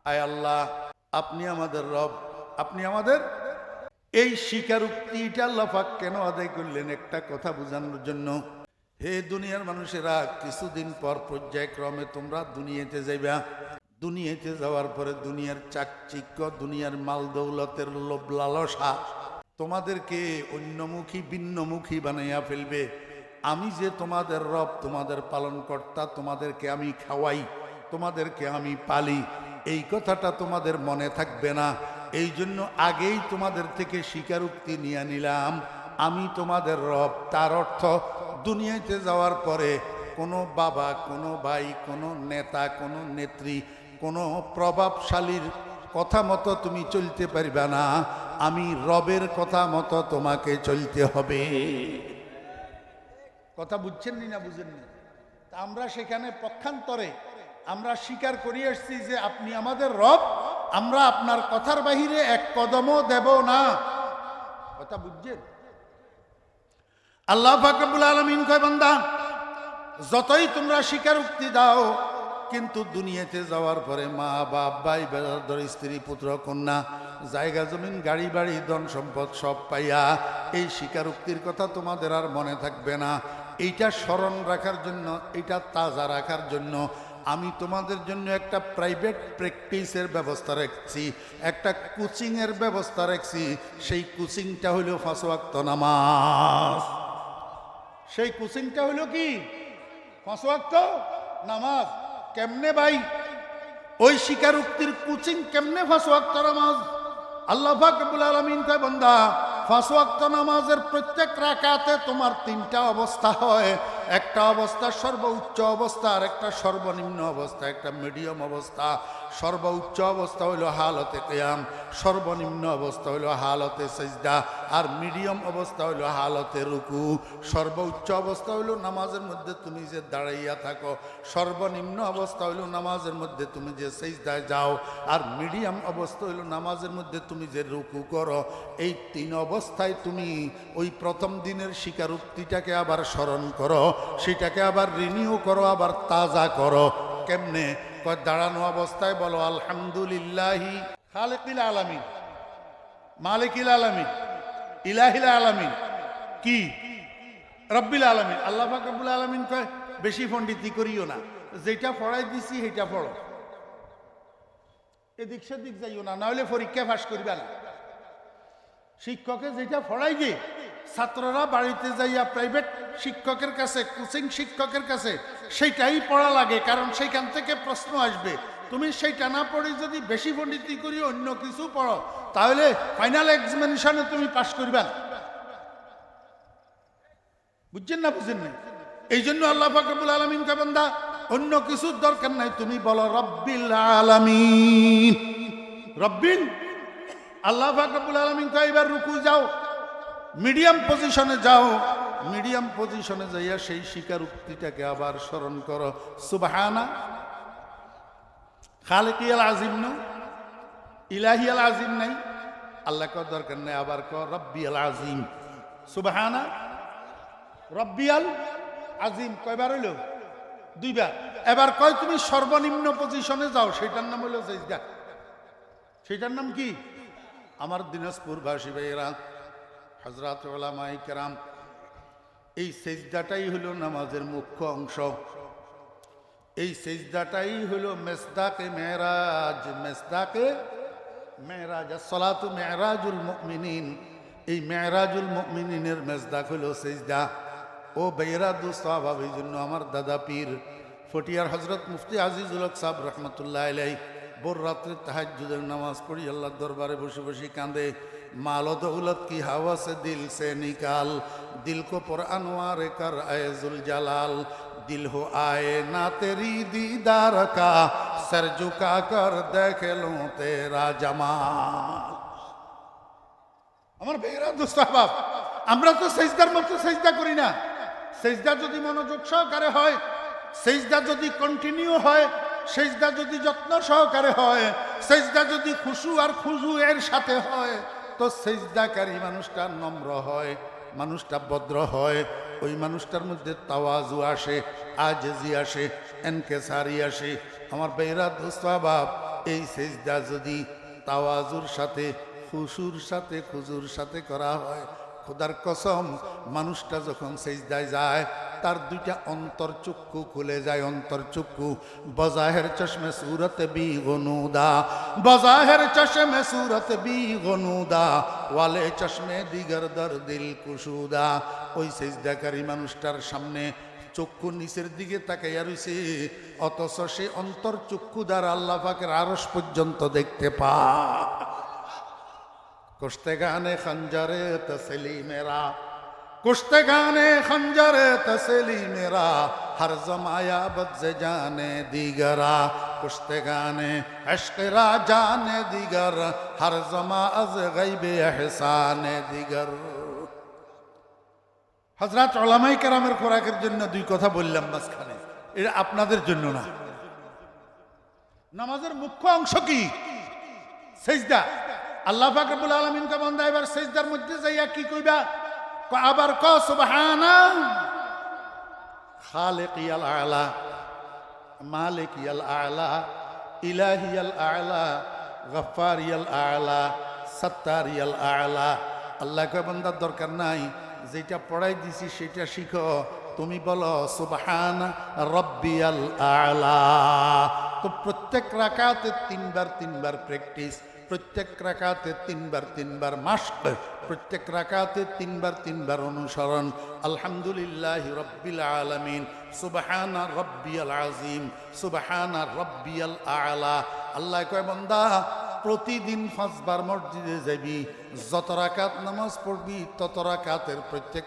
আয় আল্লাহ, আপনি আমাদের রব, আপনি আমাদের। এই স্বীকারোক্তিটা আল্লাহ পাক কেন আদায় করলেন? একটা কথা বোঝানোর জন্য। হে দুনিয়ার মানুষেরা, কিছুদিন পর পর্যায়ক্রমে তোমরা দুনিয়াতে যাইবা। দুনিয়াতে যাওয়ার পরে দুনিয়ার চাকচিক্য, দুনিয়ার মাল দৌলতের লোভ লালসা তোমাদেরকে অন্যমুখী ভিন্নমুখী বানাইয়া ফেলবে। আমি যে তোমাদের রব, তোমাদের পালনকর্তা, তোমাদেরকে আমি খাওয়াই, তোমাদেরকে আমি পালি, এই কথাটা তোমাদের মনে থাকবে না। এই জন্য আগেই তোমাদের থেকে স্বীকারোক্তি নিয়ে নিলাম আমি তোমাদের রব। তার অর্থ দুনিয়াতে যাওয়ার পরে কোনো বাবা, কোনো ভাই, কোনো নেতা, কোনো নেত্রী, কোনো প্রভাবশালীর কথা মতো তুমি চলতে পারবে না। আমি রবের কথা মতো তোমাকে চলতে হবে। কথা বুঝছেন না বুঝেননি? তা আমরা সেখানে পক্ষান্তরে আমরা স্বীকার করে আসছি যে আপনি আমাদের রব, আমরা আপনার কথার বাহিরে এক কদমও দেব না। কথা বুঝছেন? আল্লাহ পাক রব্বুল আলামিন কয়, বান্দা যতই তোমরা স্বীকারোক্তি দাও, কিন্তু দুনিয়াতে যাওয়ার পরে মা বাপ, ভাই বেরাদর, স্ত্রী, পুত্র, কন্যা, জায়গা জমিন, গাড়ি বাড়ি, ধন সম্পদ সব পাইয়া এই স্বীকারোক্তির কথা তোমাদের আর মনে থাকবে না। এইটা স্মরণ রাখার জন্য, এইটা তাজা রাখার জন্য আমি তোমাদের জন্য একটা প্রাইভেট প্র্যাকটিসের ব্যবস্থা রাখছি, একটা কোচিংয়ের ব্যবস্থা রাখছি। সেই কোচিংটা হইল 5 ওয়াক্ত নামাজ। সেই কোচিংটা হইল কি? 5 ওয়াক্ত নামাজ। কেমনে ভাই? ওই স্বীকারোক্তির কোচিং কেমনে 5 ওয়াক্ত নামাজ? আল্লাহ পাক রব্বুল আলামিন কয়, বান্দা 5 ওয়াক্ত নামাজের প্রত্যেক রাকাতে তোমার 3টা অবস্থা হয়। একটা অবস্থা সর্বোচ্চ অবস্থা, আর একটা সর্বনিম্ন অবস্থা, একটা মিডিয়াম অবস্থা। সর্বোচ্চ অবস্থা হইল হালতে কিয়াম, সর্বনিম্ন অবস্থা হইল হালতে সিজদা, আর মিডিয়াম অবস্থা হইল হালতে রুকু। সর্বোচ্চ অবস্থা হইল নামাজের মধ্যে তুমি যে দাঁড়াইয়া থাকো, সর্বনিম্ন অবস্থা হইল নামাজের মধ্যে তুমি যে সিজদায় যাও, আর মিডিয়াম অবস্থা হইল নামাজের মধ্যে তুমি যে রুকু করো। এই 3 অবস্থায় তুমি ওই প্রথম দিনের স্বীকারোক্তিটাকে আবার স্মরণ করো, সেটাকে আবার রিনিউ করো, আবার তাজা করো। কেমনে? কয়, দাঁড়ানো অবস্থায় বলো আলহামদুলিল্লাহি খালিকিল আলামিন, মালিকিল আলামিন, ইলাহিল আলামিন, কি রব্বিল আলামিন। আল্লাহ পাক রব্বুল আলামিন কয়, বেশি পণ্ডিতি করিও না, যেটা পড়াই দিছি সেটা পড়ো, এদিক সেদিক যাইও না, নাহলে পরীক্ষা পাস করবে না। শিক্ষকে যেটা পড়াই গে, ছাত্ররা বাড়িতে যাইয়া প্রাইভেট শিক্ষকের কাছে, কোচিং শিক্ষকের কাছে সেইটাই পড়া লাগে, কারণ সেইখান থেকে প্রশ্ন আসবে। তুমি সেইটা না পড়ে যদি বেশি পণ্ডিতি করি অন্য কিছু পড়ো, তাহলে ফাইনাল এক্সামিনেশনে তুমি পাস করবে না। বুঝছেন না বুঝেন না? এই জন্য আল্লাহ পাক রব্বুল আলামিন কয়, বান্দা অন্য কিছুর দরকার নাই, তুমি বলো রব্বিল আলামিন। রব্বিল আল্লাহ পাক রব্বুল আলামিন কয়, এবার রুকু যাও, মিডিয়াম পজিশনে যাও। মিডিয়াম পজিশনে যাইয়া সেই স্বীকারোক্তিটাকে আবার স্মরণ করো, সুবহানা খালিকিয়াল আজিম না, ইলাহিয়াল আজিম নাই। আল্লাহ কয় দরকার নাই, আবার কয় রব্বিয়াল আজিম। সুবহানা রব্বিয়াল আজিম কয়বার হইল? 2 বার। এবার কয় তুমি সর্বনিম্ন পজিশনে যাও, সেটার নাম হইল সিজদা। সেটার নাম কি? আমার দিনাজপুর ভাষী ভাইয়েরা, হযরত উলামায়ে কেরাম, এই সিজদাটাই হলো নামাজের মুখ্য অংশ। এই সিজদাটাই হলো মেসদাকে মেরাজ। মেসদাকে মেরাজ, সালাতু মেরাজুল মুমিনিন। এই মেরাজুল মুমিনিনের মেসদাক হলো সিজদা। ও ভাইয়েরা, দোস্ত আহবাব, এই জন্য আমার দাদা পীর ফটিয়ার হযরত মুফতি আজিজুল হক সাহেব রহমতুল্লাহ আলাইহি ভোর রাত্রে তাহাজ্জুদের নামাজ পড়ি আল্লাহর দরবারে বসে বসে কাঁদে, মাল দৌলত কি হাওয়া সে দিল সে নিকাল, দিল কো পর আনোয়ার কর আয়জুল জালাল, দিল হো আয়ে না তেরি দীদার কা, সর ঝুকা কর দেখে লো তেরা জামাল। আমার ভাইয়েরা, দোস্ত আহবাব, আমরা তো সিজদার মতো সিজদা করি না। সিজদা যদি মনোযোগ সহকারে হয়, সিজদা যদি কন্টিনিউ হয়, সিজদা যদি যত্ন সহকারে হয়, সিজদা যদি খুশু আর খুজু এর সাথে হয়, তো সিজদাকারী মানুষটা নম্র হয়, মানুষটা ভদ্র হয়, ওই মানুষটার মধ্যে তাওয়াজু আসে, আজজি আসে, এনকেসারি আসে। আমার ভাইয়েরা, দোস্ত আহবাব, এই সেজদা যদি তাওয়াজুর সাথে খুশুর সাথে খুজুর সাথে করা হয়, খোদার কসম মানুষটা যখন সেজদায় যায় তার দুইটা অন্তর্চক্ষু খুলে যায়। অন্তর্চক্ষু বজাহের চশমে সুরত বি গনুদা, বজাহের চশমে সুরত বি গনুদা, ওয়ালে চশমে দিগর দর দিল কুশুদা। ওই সেজদাকারী মানুষটার সামনে চক্ষু নিচের দিকে তাকাইয়া রইছে, অথচ সে অন্তর্চক্ষু দ্বারা আল্লাহ পাকের আরশ পর্যন্ত দেখতে পায়। কুশতেগানে খঞ্জরে তসলি মেরা, কুশতেগানে খঞ্জরে তসলি মেরা, হর জমায়া বদজে জানে দিগরা, কুশতেগানে ইশকরা জানে দিগর, হর জমা আজ গাইবে ইহসানে দিগর। হযরত উলামায়ে কেরামের খোরাকের জন্য দুই কথা বললাম মাঝখানে, এটা আপনাদের জন্য না। নামাজের মুখ্য অংশ কি? সিজদা। আল্লাহ পাক রব্বুল আলামিন কে বান্দা এবার সিজদার মধ্যে যাইয়া কি কইবা? আবার ক সুবহানা খালিকিয়াল আলা, মালিকিয়াল আলা, ইলাহিয়াল আলা, গফফারিয়াল আলা, সত্তারিয়াল আলা। আল্লাহ কে বান্দার দরকার নাই, যেটা পড়াই দিছি সেটা শিখো। তুমি বলো সুবহানা রাব্বিয়াল আলা। তো প্রত্যেক রাকাতে তিনবার প্র্যাকটিস, প্রত্যেক রাকাতে তিনবার মাশক, প্রত্যেক রাকাতে তিনবার অনুসরণ। আলহামদুলিল্লাহি রাব্বিল আলামিন, সুবহানা রাব্বিয়াল আযীম, সুবহানা রাব্বিয়াল আলা। আল্লাহ কয় বান্দা প্রতিদিন 5 বার মসজিদে যাবি, যত রাকাত নামাজ পড়বি তত রাকাতের প্রত্যেক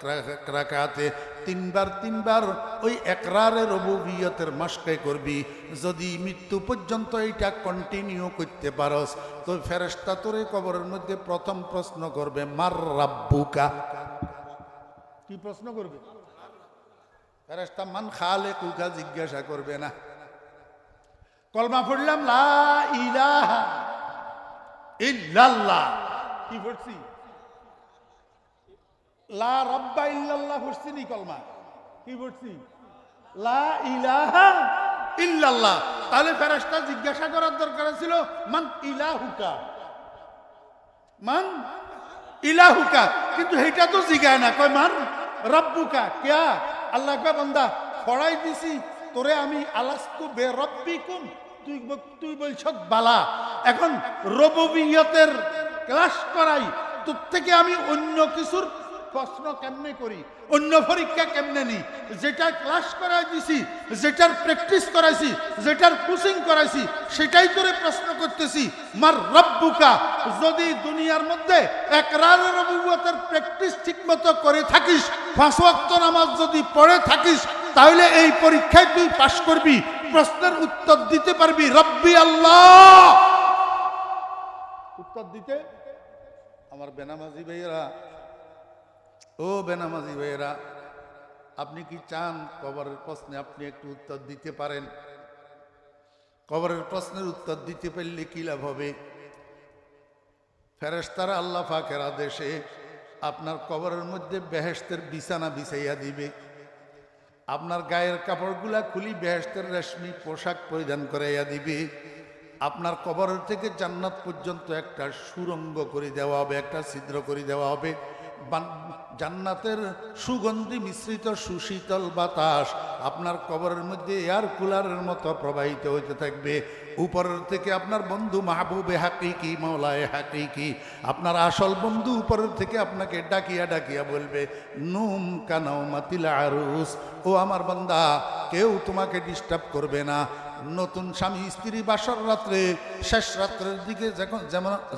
রাকাতে তিনবার ওই ইকরারে রুবুবিয়তের মাশকে করবি। যদি মৃত্যু পর্যন্ত এটা কন্টিনিউ করতে পারস তো ফেরেশতা তোরে কবরের মধ্যে প্রথম প্রশ্ন করবে মার রাব্বুকা। কি প্রশ্ন করবে? ফেরেশতা মান খালিকুকা জিজ্ঞাসা করবে না। কলমা পড়লাম লা ইলাহা ইল্লাল্লাহ, কি পড়ছি? লা রাব্বা ইল্লাল্লাহ পড়ছি নি কলমা? কি পড়ছি? লা ইলাহা ইল্লাল্লাহ। তাহলে ফেরেশতা জিজ্ঞাসা করার দরকার ছিল মান ইলাহুকা, মান ইলাহুকা, কিন্তু এইটা তো জিগায় না, কয় মান রাব্বুকা। কেয়া? আল্লাহ কয় বান্দা পড়াই দিছি তোরে আমি আলাস্তু বে রব্বিকুম, তুই বলছ বালা। এখন রুবুবিয়তের ক্লাস করাই, তোর থেকে আমি অন্য কিছুর প্রশ্ন কেমনে করি, অন্য পরীক্ষা কেমনে নি? যেটা ক্লাস করাই দিছি, যেটার প্র্যাকটিস করাইছি, যেটার কোচিং করাইছি, সেটাই তোরে প্রশ্ন করতেছি মার রব্বুকা। যদি দুনিয়ার মধ্যে ইকরার রুবুবিয়তের প্র্যাকটিস ঠিকমতো করে থাকিস, 5 ওয়াক্ত নামাজ যদি পড়ে থাকিস, তাহলে এই পরীক্ষায় তুই পাশ করবি, প্রশ্নের উত্তর দিতে পারবি। রব্বি আল্লাহ উত্তর দিতে। আমার বেনামাজি ভাইয়েরা, ও বেনামাজি ভাইয়েরা, আপনি কি চান কবরের প্রশ্নে আপনি একটু উত্তর দিতে পারেন? কবরের প্রশ্নের উত্তর দিতে পারলে কি লাভ হবে? ফেরেশতারা আল্লাহ পাকের আদেশে আপনার কবরের মধ্যে বেহেশতের বিছানা বিছাইয়া দিবে। আপনার গায়ের কাপড়গুলা খুলি বেহেশতের রেশমি পোশাক পরিধান করাইয়া দিবে। আপনার কবরের থেকে জান্নাত পর্যন্ত একটা সুরঙ্গ করে দেওয়া হবে, একটা ছিদ্র করে দেওয়া হবে। জান্নাতের সুগন্ধি মিশ্রিত সুশীতল বাতাস আপনার কবরের মধ্যে এয়ার কুলারের মতো প্রবাহিত হইতে থাকবে। উপরের থেকে আপনার বন্ধু মাহবুবে হাকিকি, মাওলায়ে হাকিকি, আপনার আসল বন্ধু উপরের থেকে আপনাকে ডাকিয়া ডাকিয়া বলবে নুম কানাউমাতিল আরুস, ও আমার বান্দা কেউ তোমাকে ডিস্টার্ব করবে না। নতুন স্বামী স্ত্রী বাসর রাত্রে শেষ রাত্রের দিকে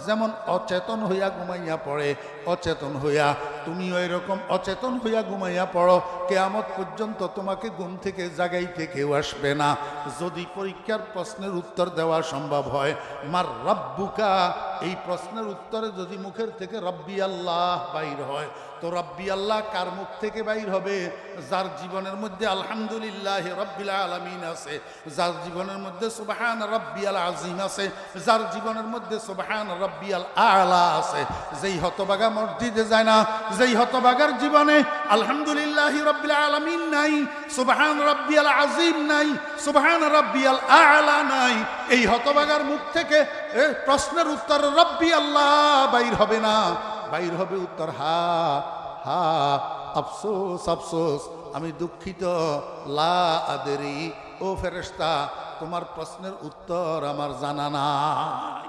যেমন অচেতন হইয়া ঘুমাইয়া পড়ে, অচেতন হইয়া তুমিও এরকম অচেতন হইয়া ঘুমাইয়া পড়ো। কিয়ামত পর্যন্ত তোমাকে ঘুম থেকে জাগাইতে কেউ আসবে না। যদি পরীক্ষার প্রশ্নের উত্তর দেওয়া সম্ভব হয় মার রাব্বুকা, এই প্রশ্নের উত্তরে যদি মুখের থেকে রব্বি আল্লাহ বাইর হয়, তো রব্বি আল্লাহ কার মুখ থেকে বাইর হবে? যার জীবনের মধ্যে আলহামদুলিল্লাহ রাব্বিল আলামিন আছে, যার জীবনের মধ্যে সুবহান রাব্বিয়াল আযীম আছে, যার জীবনের মধ্যে সুবহান রাব্বিয়াল আ'লা আছে। যেই হতভাগা মসজিদে যায় না, যেই হতভাগার জীবনে আলহামদুলিল্লাহি রাব্বিল আলামিন নাই, সুবহান রাব্বিয়াল আযীম নাই, সুবহান রাব্বিয়াল আ'লা নাই, এই হতভাগার মুখ থেকে প্রশ্নের উত্তর রব্বি আল্লাহ বাইর হবে না, বাইর হবে উত্তর হা হা, আফসোস আফসোস, আমি দুঃখিত, লা আদরি, ও ফেরেশতা তোমার প্রশ্নের উত্তর আমার জানা নাই।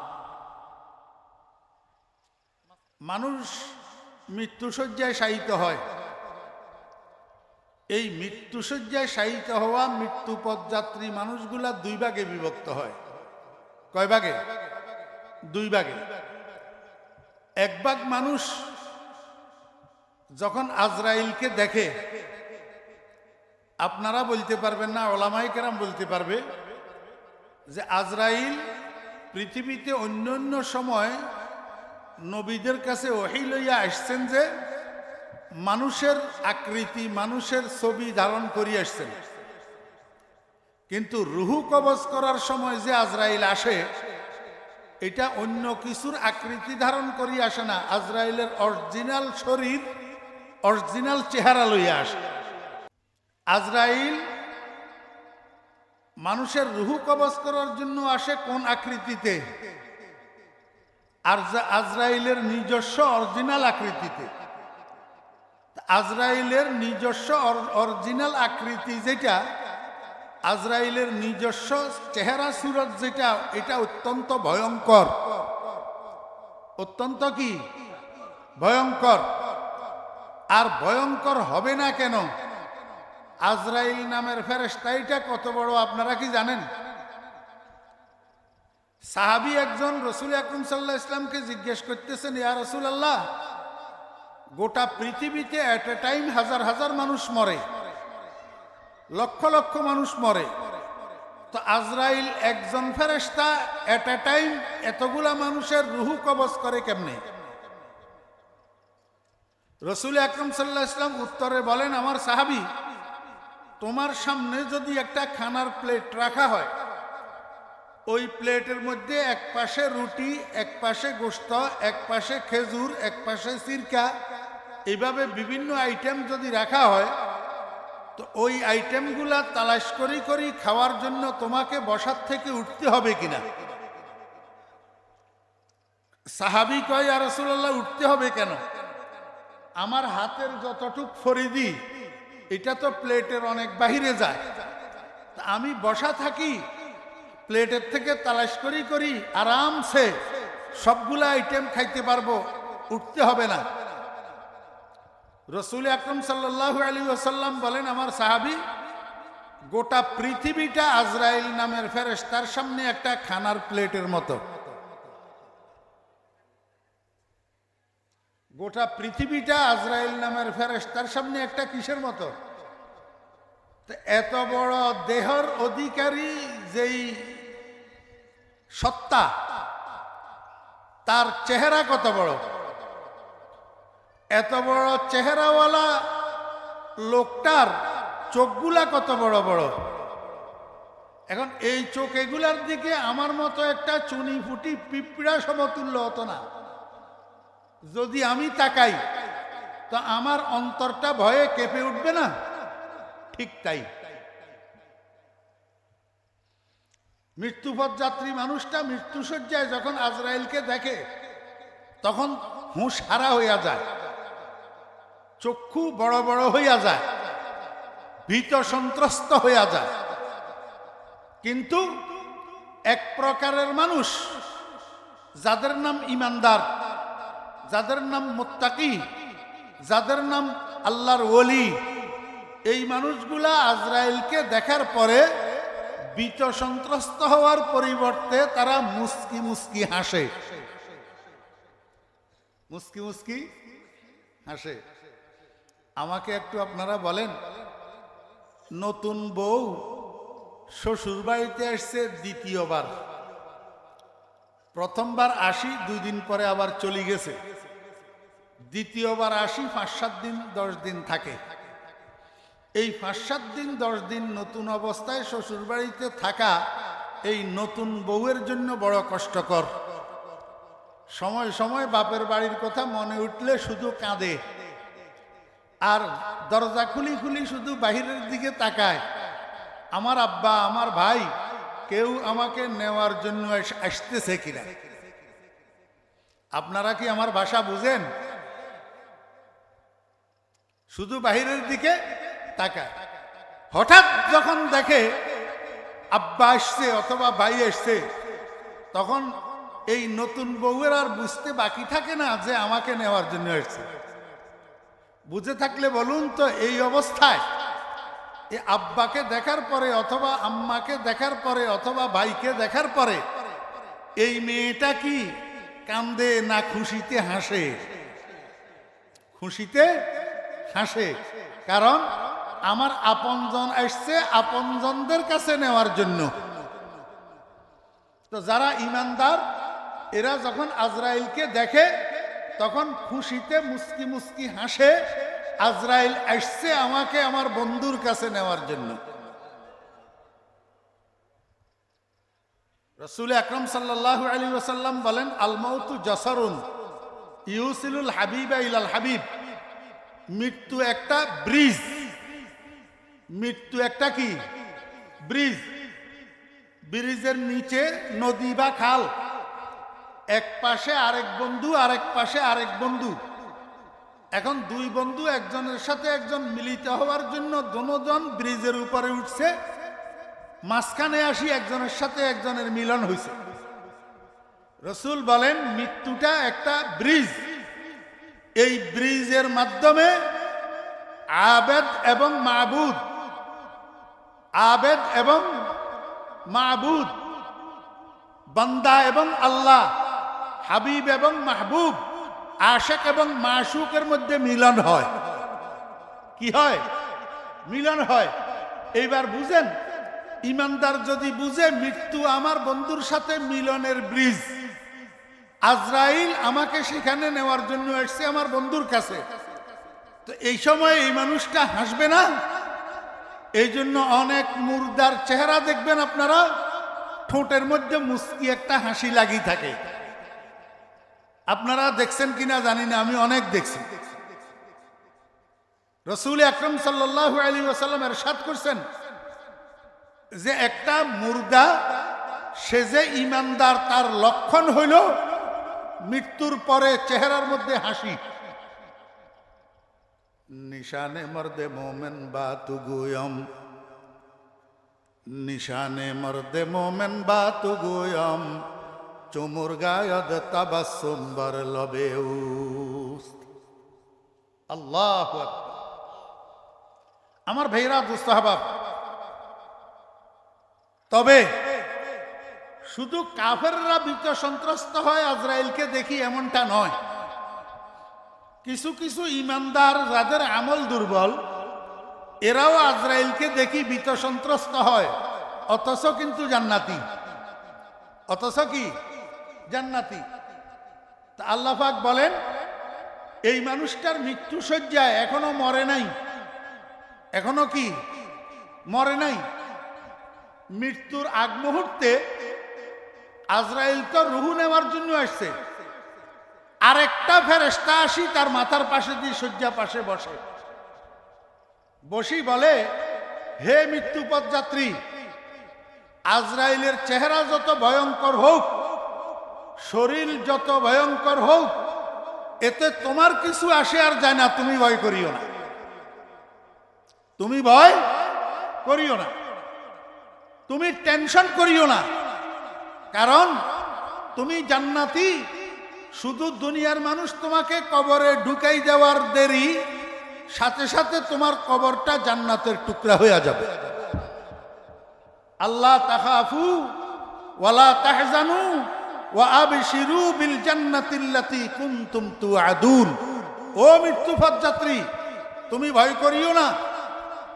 মানুষ মৃত্যুশয্যায় শায়িত হয়। এই মৃত্যুশয্যায় শায়িত হওয়া মৃত্যু পথযাত্রী মানুষগুলা দুই ভাগে বিভক্ত হয়। কয় ভাগে? দুই ভাগে। এক ভাগ মানুষ যখন আজরাইলকে দেখে, আপনারা বলতে পারবেন না, ওলামায়ে কেরাম বলতে পারবে যে আজরাইল পৃথিবীতে অন্য অন্য সময় নবীদের কাছে ওহী লইয়া আসছেন যে মানুষের আকৃতি, মানুষের ছবি ধারণ করিয়া আসছেন, কিন্তু রুহু কবজ করার সময় যে আজরাইল আসে এটা অন্য কিছুর আকৃতি ধারণ করিয়া আসে না, আজরাইলের অরিজিনাল শরীর, অরিজিনাল চেহারা লইয়া আসে। আজরাইল মানুষের রুহু কবজ করার জন্য আসে কোন আকৃতিতে? আর আজরাইলের নিজস্ব অরিজিনাল আকৃতিতে। আজরাইলের নিজস্ব অরিজিনাল আকৃতি যেটা, আজরাইলের নিজস্ব চেহারা সুরত যেটা, এটা অত্যন্ত ভয়ঙ্কর। অত্যন্ত কি ভয়ঙ্কর। আর ভয়ঙ্কর হবে না কেন? আজরাইল নামের ফেরেশতা এটা কত বড় আপনারা কি জানেন? সাহাবী একজন রাসূল আকরাম সাল্লাল্লাহু আলাইহি ওয়াসাল্লামকে জিজ্ঞেস করতেছেন, ইয়া রাসূলুল্লাহ, গোটা পৃথিবীতে এট এ টাইম হাজার হাজার মানুষ মরে, লক্ষ লক্ষ মানুষ মরে, তো আজরাইল একজন ফেরেশতা এট এ টাইম এতগুলা মানুষের রুহু কবজ করে কেমনে? রাসূল আকরাম সাল্লাল্লাহু আলাইহি ওয়াসাল্লাম উত্তরে বলেন, আমার সাহাবী, তোমার সামনে যদি একটা খানার প্লেট রাখা হয়, ওই প্লেটের মধ্যে এক পাশে রুটি, এক পাশে গোশত, এক পাশে খেজুর, এক পাশে সিরকা, এইভাবে বিভিন্ন আইটেম যদি রাখা হয়, তো ওই আইটেমগুলা তালাশ করি করি খাওয়ার জন্য তোমাকে বসার থেকে উঠতে হবে কিনা? সাহাবী কয়, ইয়া রাসূলুল্লাহ, উঠতে হবে কেন? আমার হাতের যতটুক ফরিদি এটা তো প্লেটের অনেক বাহিরে যায়, আমি বসা থাকি, প্লেটের থেকে তালাশ করি করি আরামসে সবগুলা আইটেম খাইতে পারবো, উঠতে হবে না। রাসূল আকরাম সাল্লাল্লাহু আলাইহি ওয়াসাল্লাম বলেন, আমার সাহাবী, গোটা পৃথিবীটা আজরাইল নামের ফেরেশতার সামনে একটা খানার প্লেটের মতো। গোটা পৃথিবীটা আজরাইল নামের ফেরেশতার সামনে একটা কিসের মতো? এত বড় দেহর অধিকারী যেই সত্তা, তার চেহারা কত বড়? এত বড় চেহারাওয়ালা লোকটার চোখগুলা কত বড় বড়। এখন এই চোখ এগুলার দিকে আমার মতো একটা চুনি ফুটি পিঁপড়া সমতুল্য হতো না। যদি আমি তাকাই তো আমার অন্তরটা ভয়ে কেঁপে উঠবে না? ঠিক তাই মৃত্যুপথ যাত্রী মানুষটা মৃত্যুশয্যায় যখন আজরাইলকে দেখে তখন হুঁশ হারা হইয়া যায়, চক্ষু বড় বড় হইয়া যায়, ভীত সন্ত্রস্ত হইয়া যায়। কিন্তু এক প্রকারের মানুষ যাদের নাম ঈমানদার, যাদের নাম মুত্তাকি, যাদের নাম আল্লাহর ওলি, এই মানুষগুলা আজরাইলকে দেখার পরে ভীত সন্ত্রস্ত হওয়ার পরিবর্তে তারা মুস্কি মুস্কি হাসে, মুস্কি মুস্কি হাসে। আমাকে একটু আপনারা বলেন, নতুন বউ শ্বশুর বাড়িতে আসছে দ্বিতীয়বার, প্রথমবার আসি 2 দিন পরে আবার চলে গেছে, দ্বিতীয়বার আসি 5-7 দিন 10 দিন থাকে। এই 5-7 দিন 10 দিন নতুন অবস্থায় শ্বশুর বাড়িতে থাকা এই নতুন বউয়ের জন্য বড় কষ্টকর। সময় সময় বাপের বাড়ির কথা মনে উঠলে শুধু কাঁদে, আর দরজা খুলি খুলি শুধু বাহিরের দিকে তাকায়, আমার আব্বা আমার ভাই কেউ আমাকে নেওয়ার জন্য আসতেছে কিনা। আপনারা কি আমার ভাষা বুঝেন? শুধু বাহিরের দিকে তাকায়। হঠাৎ যখন দেখে আব্বা আসছে অথবা ভাই আসছে, তখন এই নতুন বউয়ের আর বুঝতে বাকি থাকে না যে আমাকে নেওয়ার জন্য আসছে। বুঝে থাকলে বলুন তো, এই অবস্থায় এই আব্বাকে দেখার পরে অথবা আম্মাকে দেখার পরে অথবা ভাইকে দেখার পরে এই মেয়েটা কি কান্দে না খুশিতে হাসে? খুশিতে হাসে, কারণ আমার আপনজন আসছে আপনজনদের কাছে নেওয়ার জন্য। তো যারা ইমানদার এরা যখন আজরাইলকে দেখে তখন খুশিতে মুস্কি মুস্কি হাসে, আজরাইল আসছে আমাকে আমার বন্ধুর কাছে নেওয়ার জন্য। রাসূল আকরাম সাল্লাল্লাহু আলাইহি ওয়াসাল্লাম বলেন, আল মাউতু জাসারুন ইউসিলুল হাবিবা ইলাল হাবিব। মৃত্যু একটা ব্রিজ। মৃত্যু একটা কি ব্রিজ। ব্রিজের নিচে নদী বা খাল, এক পাশে আরেক বন্ধু, আরেক পাশে আরেক বন্ধু। এখন দুই বন্ধু একজনের সাথে একজন মিলিত হওয়ার জন্য দুজন ব্রিজের উপরে উঠছে, মাঝখানে আসি একজনের সাথে একজনের মিলন হয়েছে। রাসূল বলেন মৃত্যুটা একটা ব্রিজ। এই ব্রিজের মাধ্যমে আবেদ এবং মাবুদ, আবেদ এবং মাবুদ, বান্দা এবং আল্লাহ, হাবিব এবং মাহবুব, আশিক এবং মাশুকের মধ্যে মিলন হয়। কি হয়? মিলন হয়। এইবার বুঝেন, ইমানদার যদি বুঝে মৃত্যু আমার বন্ধুর সাথে মিলনের ব্রিজ, আজরাইল আমাকে সেখানে নেওয়ার জন্য আসছে আমার বন্ধুর কাছে, তো এই সময় এই মানুষটা হাসবে না? এই জন্য অনেক মুর্দার চেহারা দেখবেন আপনারা, ঠোঁটের মধ্যে মুস্কি একটা হাসি লাগিয়ে থাকে। আপনারা দেখছেন কিনা জানি না, আমি অনেক দেখছি। রাসূল আকরাম সাল্লাল্লাহু আলাইহি ওয়াসাল্লাম ইরশাদ করছেন যে একটা মুর্দা সে যে ইমানদার তার লক্ষণ হইল মৃত্যুর পরে চেহারার মধ্যে হাসি। নিশানে মর্দে মোমেন বাতু গুয়ম, নিশানে মর্দে মোমেন বাতু গুয়ম, চুমুর গায়দ তাবাসসুম বার লবেউস। আল্লাহু আকবার। আমার ভাইরা দোস্ত আহবাব, তবে শুধু কাফেররা ভীত সন্ত্রস্ত হয় আজরাইলকে দেখি এমনটা নয়। কিছু কিছু ইমানদার যাদের আমল দুর্বল এরাও আজরাইলকে দেখি ভীত সন্ত্রস্ত হয়, অথচ কিন্তু জান্নাতি। অথচ কি জান্নাতি। তা আল্লাহ পাক বলেন এই মানুষটার মৃত্যু শয্যায় এখনো মরে নাই। এখনো কি মরে নাই। মৃত্যুর আগ মুহূর্তে আজরাইল তো রুহু নেওয়ার জন্য আসছে, আরেকটা ফেরেশতা আসি তার মাথার পাশে দিয়ে শয্যা পাশে বসে, বসি বলে, হে মৃত্যু পথযাত্রী, আজরাইলের চেহারা যত ভয়ঙ্কর হোক, শরীর যত ভয়ঙ্কর হোক, এতে তোমার কিছু আসে আর যায় না। তুমি ভয় করিও না, তুমি ভয় করিও না, তুমি টেনশন করিও না, কারণ তুমি জান্নাতি। শুধু দুনিয়ার মানুষ তোমাকে কবরে ঢুকাই দেওয়ার দেরি, সাথে সাথে তোমার কবরটা জান্নাতের টুকরা হয়ে যাবে। আল্লাহ তাখাফু ওয়ালা তাহজানু ওয়া আবশিরু বিল জান্নাতিল্লাতী কুনতুম তুআদুন। ও মৃত্যু পথযাত্রী, তুমি ভয় করিও না,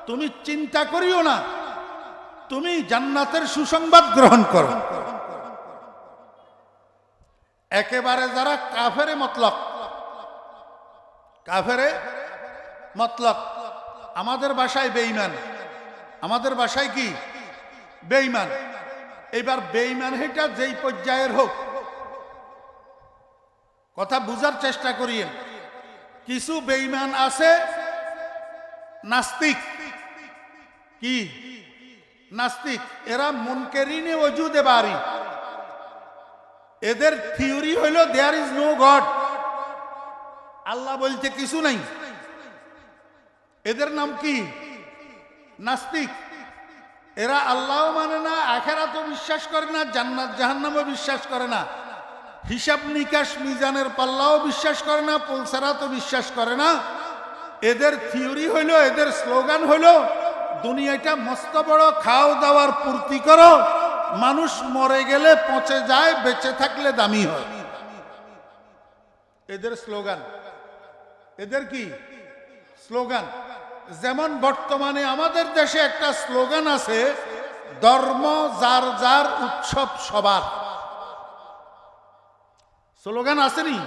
তুমি চিন্তা করিও না, তুমি জান্নাতের সুসংবাদ গ্রহণ করো। একেবারে যারা কাফেরে মতলক, কাফেরে মতলক, আমাদের ভাষায় বেঈমান, আমাদের ভাষায় কি বেঈমান। এবার বেঈমান এটা যেই পর্যায়ের হোক, কথা বুঝার চেষ্টা করিয়েন। কিছু বেঈমান আছে নাস্তিক। কি নাস্তিক? এরা মুনকেরিনে ওজুদে বারি। এদের থিওরি হইল দেয়ার ইজ নো গড, আল্লাহ বলতে কিছু নাই। এদের নাম কি? নাস্তিক। এরা আল্লাহও মানে না, আখিরাতও বিশ্বাস করে না, জান্নাত জাহান্নামও বিশ্বাস করে না, হিসাব নিকাশ মিজানের পাল্লাও বিশ্বাস করে না, পুলসারাতও বিশ্বাস করে না। এদের থিওরি হইল, এদের স্লোগান হইল দুনিয়াটা মস্ত বড়, খাও দাওয়ার পূর্তি করো, মানুষ মরে গেলে পচে যায়, বেঁচে থাকলে দামি হয়। এদের স্লোগান। এদের কি স্লোগান? যেমন বর্তমানে আমাদের দেশে একটা স্লোগান আছে, ধর্ম যার যার, উৎসব সবার। স্লোগান আসেনি?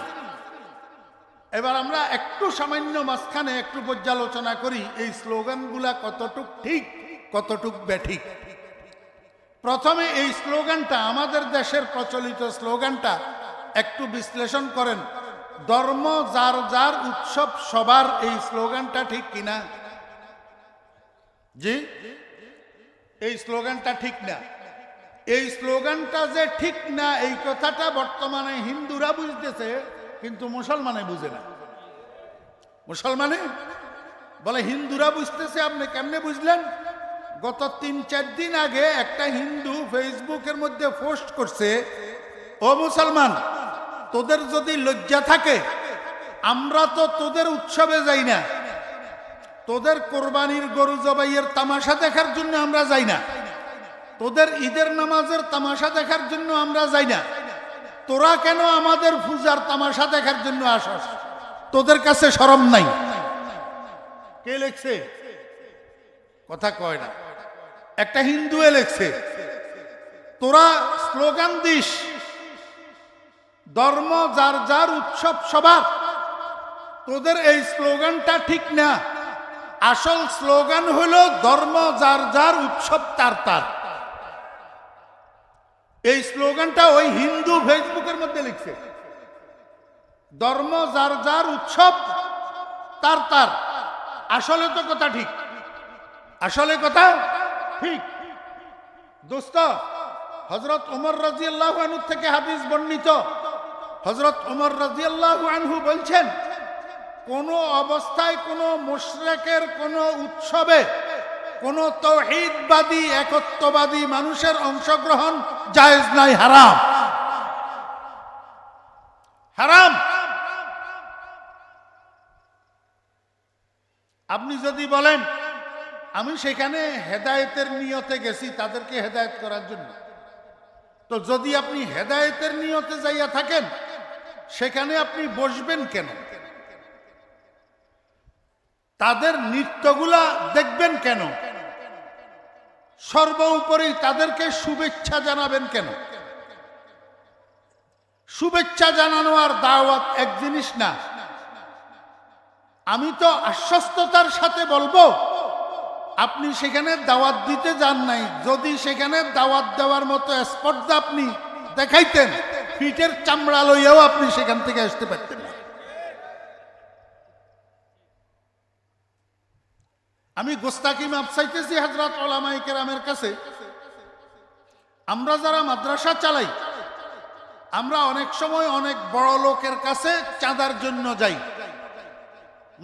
এবার আমরা একটু সামান্য মাঝখানে একটু পর্যালোচনা করি এই স্লোগানগুলা কতটুক ঠিক, কতটুক বেঠিক। প্রথমে এই স্লোগানটা, আমাদের দেশের প্রচলিত স্লোগানটা একটু বিশ্লেষণ করেন। ধর্ম যার যার, উৎসব সবার, এই স্লোগানটা ঠিক কিনা? জি, এই স্লোগানটা ঠিক না। এই স্লোগানটা যে ঠিক না, এই কথাটা বর্তমানে হিন্দুরা বুঝতেছে, কিন্তু মুসলমানে বুঝে না। মুসলমানে বলে হিন্দুরা বুঝতেছে। আপনি কেমনে বুঝলেন? গত 3-4 দিন আগে একটা হিন্দু ফেসবুকের মধ্যে পোস্ট করছে, ও মুসলমান, তোদের যদি লজ্জা থাকে, আমরা তো তোদের উৎসবে যাই না, তোদের কোরবানির গরু জবাইয়ের তামাশা দেখার জন্য আমরা যাই না, তোদের ঈদের নামাজের তামাশা দেখার জন্য আমরা যাই না, তোরা কেন আমাদের পূজার তামাশা দেখার জন্য আসস? তোদের কাছে শরম নাই? কে লেখছে? কথা কয় না। একটা হিন্দু লেখছে, তোরা স্লোগান দিস ধর্ম যার যার, উৎসব সবার, তোদের এই স্লোগানটা ঠিক না। আসল স্লোগান হলো ধর্ম যার যার, উৎসব তার তার। এই স্লোগানটা ওই হিন্দু ফেসবুকের মধ্যে লিখছে, ধর্ম যার যার, উৎসব তার তার। আসলে তো কথা ঠিক, আসলে কথা ঠিক। দোস্ত, হযরত ওমর রাদিয়াল্লাহু আনহু থেকে হাদিস বর্ণিত, হযরত ওমর রাদিয়াল্লাহু আনহু বলছেন, কোন অবস্থায় কোন মুশরিকের কোন উৎসবে কোন তাওহীদবাদী, একত্ববাদী মানুষের অংশগ্রহণ জায়েজ নাই, হারাম, হারাম। আপনি যদি বলেন আমি সেখানে হেদায়েতের নিয়তে গেছি তাদেরকে হেদায়েত করার জন্য, তো যদি আপনি হেদায়েতের নিয়তে যাইয়া থাকেন, সেখানে আপনি বসবেন কেন? তাদের নৃত্যগুলা দেখবেন কেন? সর্বোপরি তাদেরকে শুভেচ্ছা জানাবেন কেন? শুভেচ্ছা জানানো আর দাওয়াত এক জিনিস না। আমি তো আশ্বস্ততার সাথে বলবো, আপনি সেখানে দাওয়াত দিতে যান নাই। যদি সেখানে দাওয়াত দেওয়ার মতো স্পর্ধা আপনি দেখাইতেন, পিঠের চামড়া লইয়াও আপনি সেখান থেকে আসতে পারতেন না। আমি গোস্তাকি মাপ চাইতেছি হযরত উলামায়ে কেরামের কাছে। আমরা যারা মাদ্রাসা চালাই, আমরা অনেক সময় অনেক বড় লোকের কাছে চাঁদার জন্য যাই,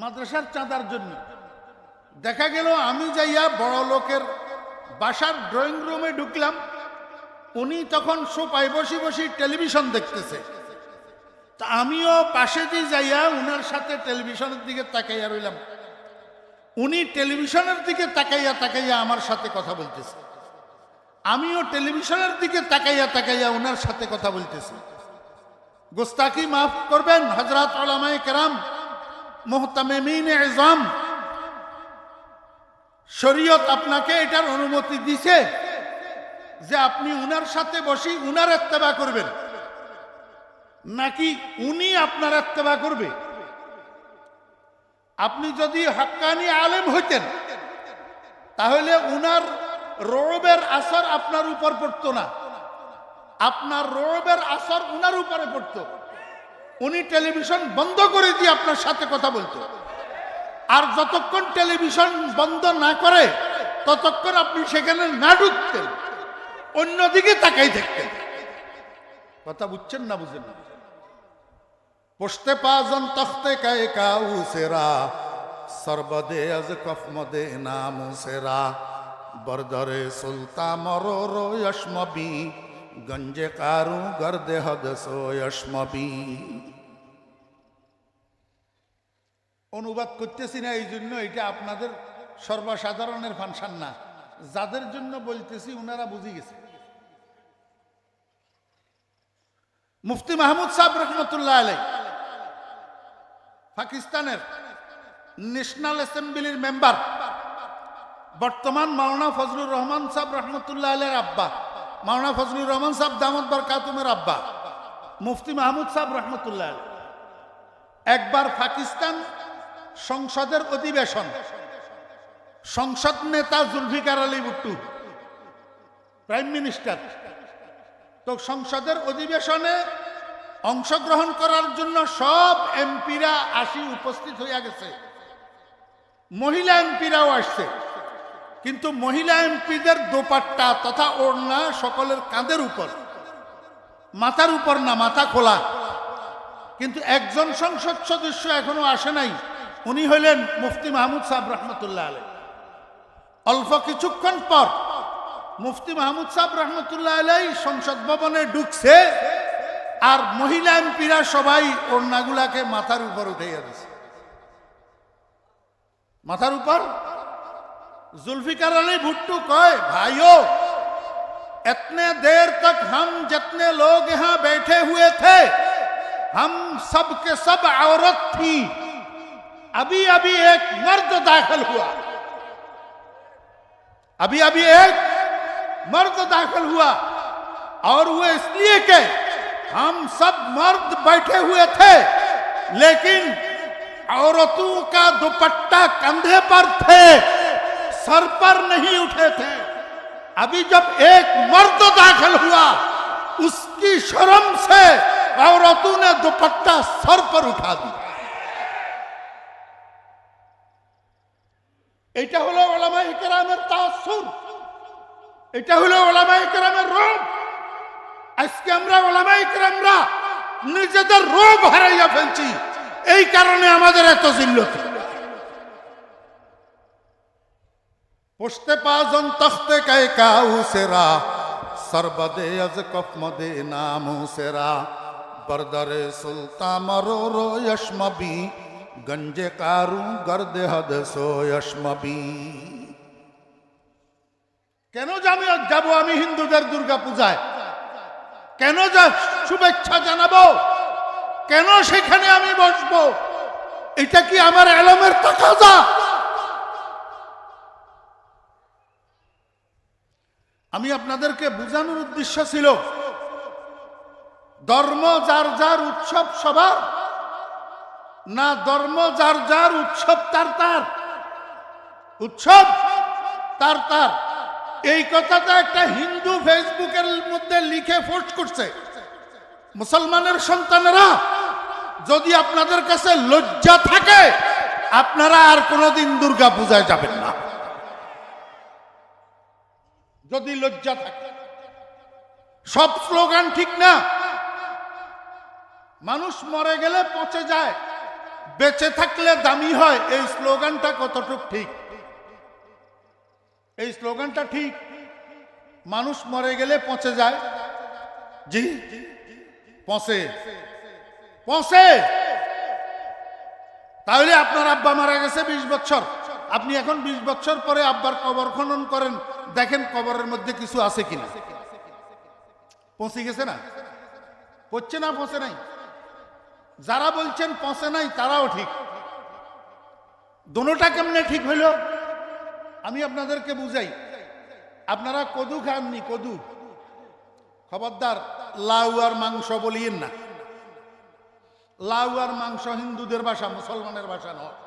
মাদ্রাসার চাঁদার জন্য। দেখা গেল আমি যাইয়া বড় লোকের বাসার ড্রয়িং রুমে ঢুকলাম, উনি তখন সোফায় বসে বসে টেলিভিশন দেখতেছে, তা আমিও পাশে দিয়ে যাইয়া উনার সাথে টেলিভিশনের দিকে তাকাইয়া রইলাম। উনি টেলিভিশনের দিকে তাকাইয়া তাকাইয়া আমার সাথে কথা বলতেছে, আমিও টেলিভিশনের দিকে তাকাইয়া তাকাইয়া উনার সাথে কথা বলতেছি। গোস্তাকি মাফ করবেন হযরত উলামায়ে কেরাম, মুহতামিমিন ইজাম, শরীয়ত আপনাকে এটার অনুমতি দিছে যে আপনি উনার সাথে বসি উনার ইত্তেবা করবেন, নাকি উনি আপনার ইত্তেবা করবে? আপনি যদি হাক্কানি আলেম হইতেন, তাহলে উনার রৌবের আসর আপনার উপর পড়তো না, আপনার রৌবের আসর উনার উপরে পড়তো। উনি টেলিভিশন বন্ধ করে দিয়ে আপনার সাথে কথা বলতো। আর যতক্ষণ টেলিভিশন বন্ধ না করে ততক্ষণ আপনি সেখানে না ঢুকতেন, অন্যদিকে তাকাই থাকতেন। কথা বুঝছেন না বুঝেন না? পোস্তে পাজন তখতে কায়ে কাউ সেরা সর্বদে আজ কফমদে নামু সেরা বরদরে সুলতা মরো যশমবি গঞ্জে কারু গর্দে হদসো যশমবি। অনুবাদ করতেছি না এই জন্য, এটা আপনাদের সর্বসাধারণের ফাংশন না, যাদের জন্য বলতেছি ওনারা বুঝে গেছে। মুফতি মাহমুদ সাহেব রহমতুল্লাহ আলাই পাকিস্তানের ন্যাশনাল অ্যাসেম্বলির মেম্বার, বর্তমান মাওলানা ফজলুর রহমান সাহেব রহমতুল্লাহ আলাইর আব্বা, মাওলানা ফজলুর রহমান সাহেব দামত বরকাতুমের আব্বা মুফতি মাহমুদ সাহেব রহমতুল্লাহ আলাই একবার পাকিস্তান সংসদের অধিবেশন, সংসদ নেতা জুলফিকার আলী ভুট্টো প্রাইম মিনিস্টার, তো সংসদের অধিবেশনে অংশগ্রহণ করার জন্য সব এমপিরা উপস্থিত হইয়া গেছে, মহিলা এমপিরাও আসছে, কিন্তু মহিলা এমপিদের দোপাট্টা তথা ওড়না সকলের কাঁধের উপর, মাথার উপর না, মাথা খোলা। কিন্তু একজন সংসদ সদস্য এখনো আসে নাই, উনি হইলেন মুফতি মাহমুদ সাহেব রহমতুল্লাহ আলাই। অল্প কিছুক্ষণ পর মুফতি মাহমুদ সাহেব রহমতুল্লাহ আলাই সংসদ ভবনে ঢুকছে, আর মহিলা এমপিরা সবাই ওড়নাগুলাকে মাথার উপর উঠাইয়া দিছে। মাথার উপর जुल्फिकार अली भुट्टो कहे भाइयों, इतने देर तक हम जितने लोग यहाँ बैठे हुए थे हम सब के सब औरत थी, अभी अभी एक मर्द दाखिल हुआ, अभी अभी एक मर्द दाखिल हुआ, और वो इसलिए कि हम सब मर्द बैठे हुए थे लेकिन औरतों का दुपट्टा कंधे पर थे, सर पर नहीं उठे थे। अभी जब एक मर्द दाखिल हुआ उसकी शर्म से औरतों ने दुपट्टा सर पर उठा दिया। এটা হলো উলামায়ে কেরামের তাআসসুর, এটা হলো উলামায়ে কেরামের রূপ। আজকে আমরা উলামায়ে কেরামরা নিজেদের রূপ হারাইয়া ফেলছি, এই কারণে আমাদের এত জিল্লত। पुश्ते पाजन तख्ते कहे काऊ सेरा सरबदे अज कफमदे नामू सेरा बरदरे सुल्ता मरो यशमबी गंजे कारू गर्दे हदसो यशमबी। কেন যাব আমি হিন্দুদের দুর্গা পূজায়? কেন শুভেচ্ছা জানাবো? কেন সেখানে আমি বসবো? এটা কি আমার ইলমের তাকাজা? আমি আপনাদেরকে বোঝানোর উদ্দেশ্য ছিল ধর্ম যার যার উৎসব সবার না, ধর্ম যার যার উৎসব তার তার, উৎসব তার তার। এই কথাটা একটা হিন্দু ফেসবুকের মধ্যে লিখে পোস্ট করছে। মুসলমানের সন্তানেরা, যদি আপনাদের কাছে লজ্জা থাকে আপনারা আর কোনোদিন দুর্গা পূজায় যাবেন না। যদি লজ্জা থাকে, সব স্লোগান ঠিক না। মানুষ মরে গেলে পচে যায়, বেঁচে থাকলে দামি হয়, এই স্লোগানটা কতটুক ঠিক? এই স্লোগানটা ঠিক? মানুষ মরে গেলে পচে যায়, জি পচে পচে। তাহলে আপনার আব্বা মারা গেছে 20 বছর, আপনি এখন 20 বছর পরে আব্বার কবর খনন করেন, দেখেন কবরের মধ্যে কিছু আছে কিনা। পচে গেছে না? পচছে না? পচে নাই? যারা বলছেন পচে নাই তারাও ঠিক। দুটোটা কেমনে ঠিক হইল আমি আপনাদেরকে বুঝাই। আপনারা কদু খাননি? কদু, খবরদার লাউ আর মাংস বলিয়েন না। লাউ আর মাংস হিন্দুদের ভাষা, মুসলমানের ভাষা নয়।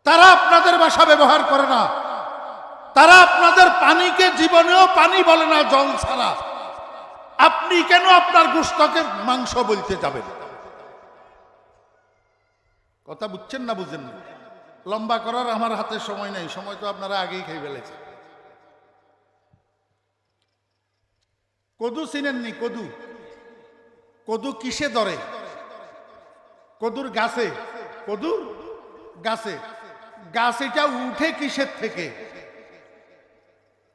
তারা আপনাদের ভাষা ব্যবহার করে না, তারা আপনাদের পানিকে জীবনেও পানি বলে না, জল ছাড়া। আপনি কেন আপনার গোশতকে মাংস বলতে যাবেন? কথা বুঝছেন না বুঝেন না? লম্বা করার আমার হাতে সময় নেই, সময় তো আপনারা আগেই খেয়ে ফেলেছে। কদু চিনেননি? কদু, কদু কিসে ধরে? কদুর গাছে, কদুর গাছে। গাছ এটা উঠে কিসের থেকে?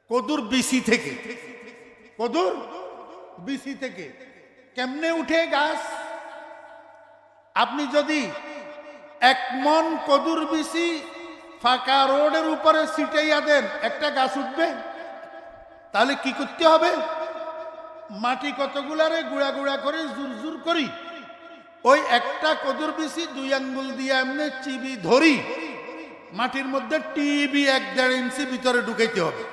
কদুর বিচি থেকে। কদুর বিচি থেকে। কেমনে উঠে গাছ? আপনি যদি 1 মণ কদুর বিচি ফাঁকা রোডের উপরে ছিটাইয়া দেন, একটা গাছ উঠবে? তাহলে কি করতে হবে? মাটি কতগুলারে গুড়া গুড়া করে জোর জোর করি ওই একটা কদুর বিচি 2 আঙ্গুল দিয়ে এমনি চিবি ধরি মাটির মধ্যে টিবি 1-1.5 ইঞ্চি ভিতরে ঢুকাইতে হবে।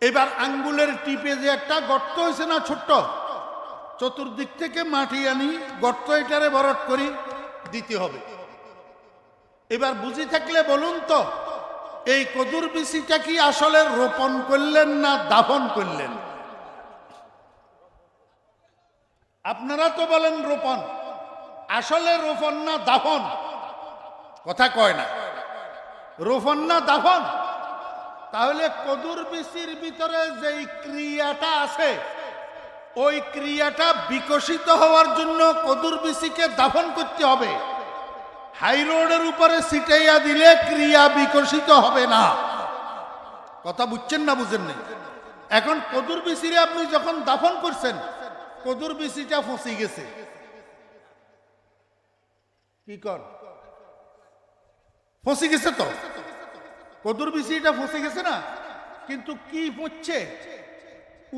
এবার আঙ্গুলের টিপে যে একটা গর্ত হয়েছে না ছোট্ট, চতুর্দিক থেকে মাটি আনি গর্ত এটারে ভরাট করি দিতে হবে। এবার বুঝি থাকলে বলুন তো, এই কদুর বিচিটা কি আসলে রোপণ করলেন না দাফন করলেন? আপনারা তো বলেন রোপণ, আসলে রোপণ না দাফন? কথা কয় না। রোপণ না দাফন? তাহলে কদুর বিচির ভিতরে যেই ক্রিয়াটা আছে ওই ক্রিয়াটা বিকশিত হওয়ার জন্য কদুর বিচিকে দাফন করতে হবে। হাই রোডের উপরে ছিটাইয়া দিলে ক্রিয়া বিকশিত হবে না। কথা বুঝছেন না বুঝেন নাই? এখন কদুর বিচিরে আপনি যখন দাফন করছেন, কদুর বিচিটা ফসে গেছে, কি কর? ফসে গেছে তো, কদুর বিচিটা ফসে গেছে না? কিন্তু কি হচ্ছে?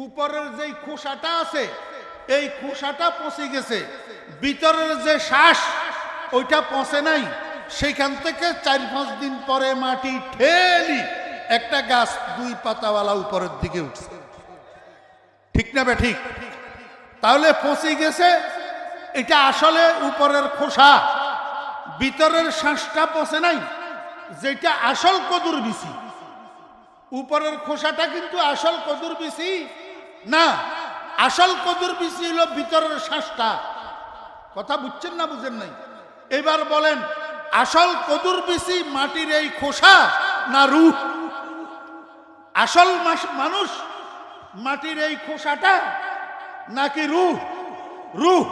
উপরের যে খোসাটা আছে এই খোসাটা পচে গেছে, ভিতরের যে শ্বাস ওইটা পচে নাই। সেখান থেকে 4-5 দিন পরে মাটি ঠেলি একটা গাছ 2 পাতাওয়ালা উপরের দিকে উঠছে। ঠিক না বে ঠিক? তাহলে পচে গেছে, এটা আসলে উপরের খোসা, ভিতরের শ্বাসটা পচে নাই, যেটা আসল কদুর বিচি। উপরের খোসাটা কিন্তু আসল কদুর বিচি না, আসল কদুর বিচি হলো ভিতরের শ্বাসটা। কথা বুঝছেন না বুঝেন নাই? এবার বলেন, আসল কদুর বিচি মাটির এই খোসা না রূহ? আসল মানুষ মাটির এই খোসাটা নাকি রূহ? রূহ।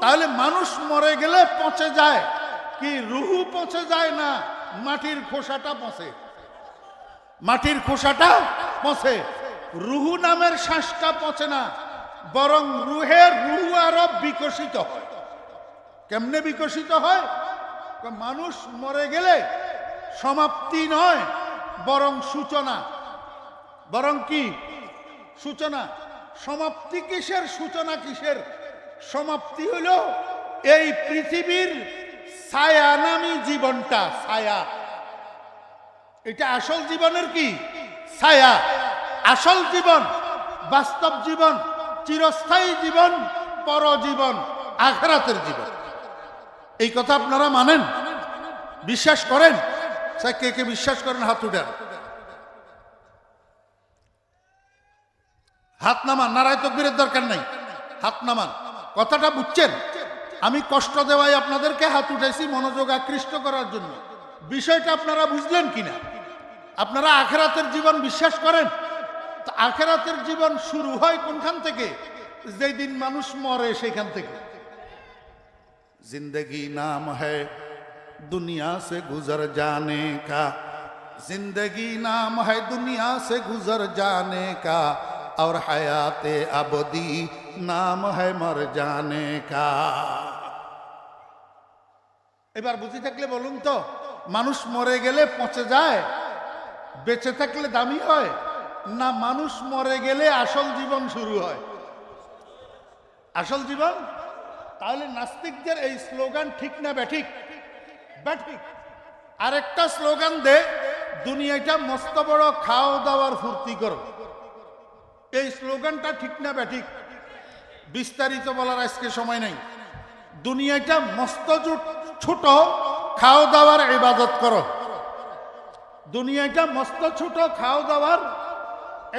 তাহলে মানুষ মরে গেলে পচে যায়, কি রূহ পচে যায় না মাটির খোসাটা পচে? মাটির খোসাটা পচে, রূহ নামের শ্বাসটা পচে না, বরং রূহ আরো বিকশিত হয়। কেমনে বিকশিত হয়? মানুষ মরে গেলে সমাপ্তি নয় বরং সূচনা। বরং কি? সূচনা। সমাপ্তি কিসের? সূচনা কিসের? সমাপ্তি হলো এই পৃথিবীর ছায়া নামী জীবনটা। ছায়া, এটা আসল জীবনের কি? ছায়া। আসল জীবন, বাস্তব জীবন, চিরস্থায়ী জীবন, পরজীবন, আখিরাতের জীবন। এই কথা আপনারা মানেন? বিশ্বাস করেন? কে কে বিশ্বাস করেন হাত উঠান। হাত নামান, নারায় তাকবীরের দরকার নাই, হাত নামান। কথাটা বুঝছেন? আমি কষ্ট দেওয়াই আপনাদেরকে হাত উঠাইছি মনোযোগ আকৃষ্ট করার জন্য। বিষয়টা আপনারা বুঝলেন কিনা? আপনারা আখিরাতের জীবন বিশ্বাস করেন? আখিরাতের জীবন শুরু হয় কোনখান থেকে? যেই দিন মানুষ মরে সেখান থেকে। जिंदगी नाम है दुनिया से गुजर जाने का, जिंदगी नाम है दुनिया से गुजर जाने का, और हयाते अबदी नाम है मर जाने का। এবার বুঝি থাকলে বলুন তো, মানুষ মরে গেলে পচে যায়, বেঁচে থাকলে দামি হয়, না মানুষ মরে গেলে আসল জীবন শুরু হয়? আসল জীবন। তাহলে নাস্তিকদের এই স্লোগান ঠিক না ব্যাঠিক? ব্যাঠিক। আরেকটা স্লোগান দে, দুনিয়াটা মস্ত বড়, খাও দাওয়ার ফুর্তি করো। এই স্লোগানটা ঠিক না ব্যাঠিক? বিস্তারিত বলার আজকে সময় নেই। দুনিয়াটা মস্ত ছোট, খাও দাওয়ার ইবাদত করো। দুনিয়াটা মস্ত ছোট, খাও দাওয়ার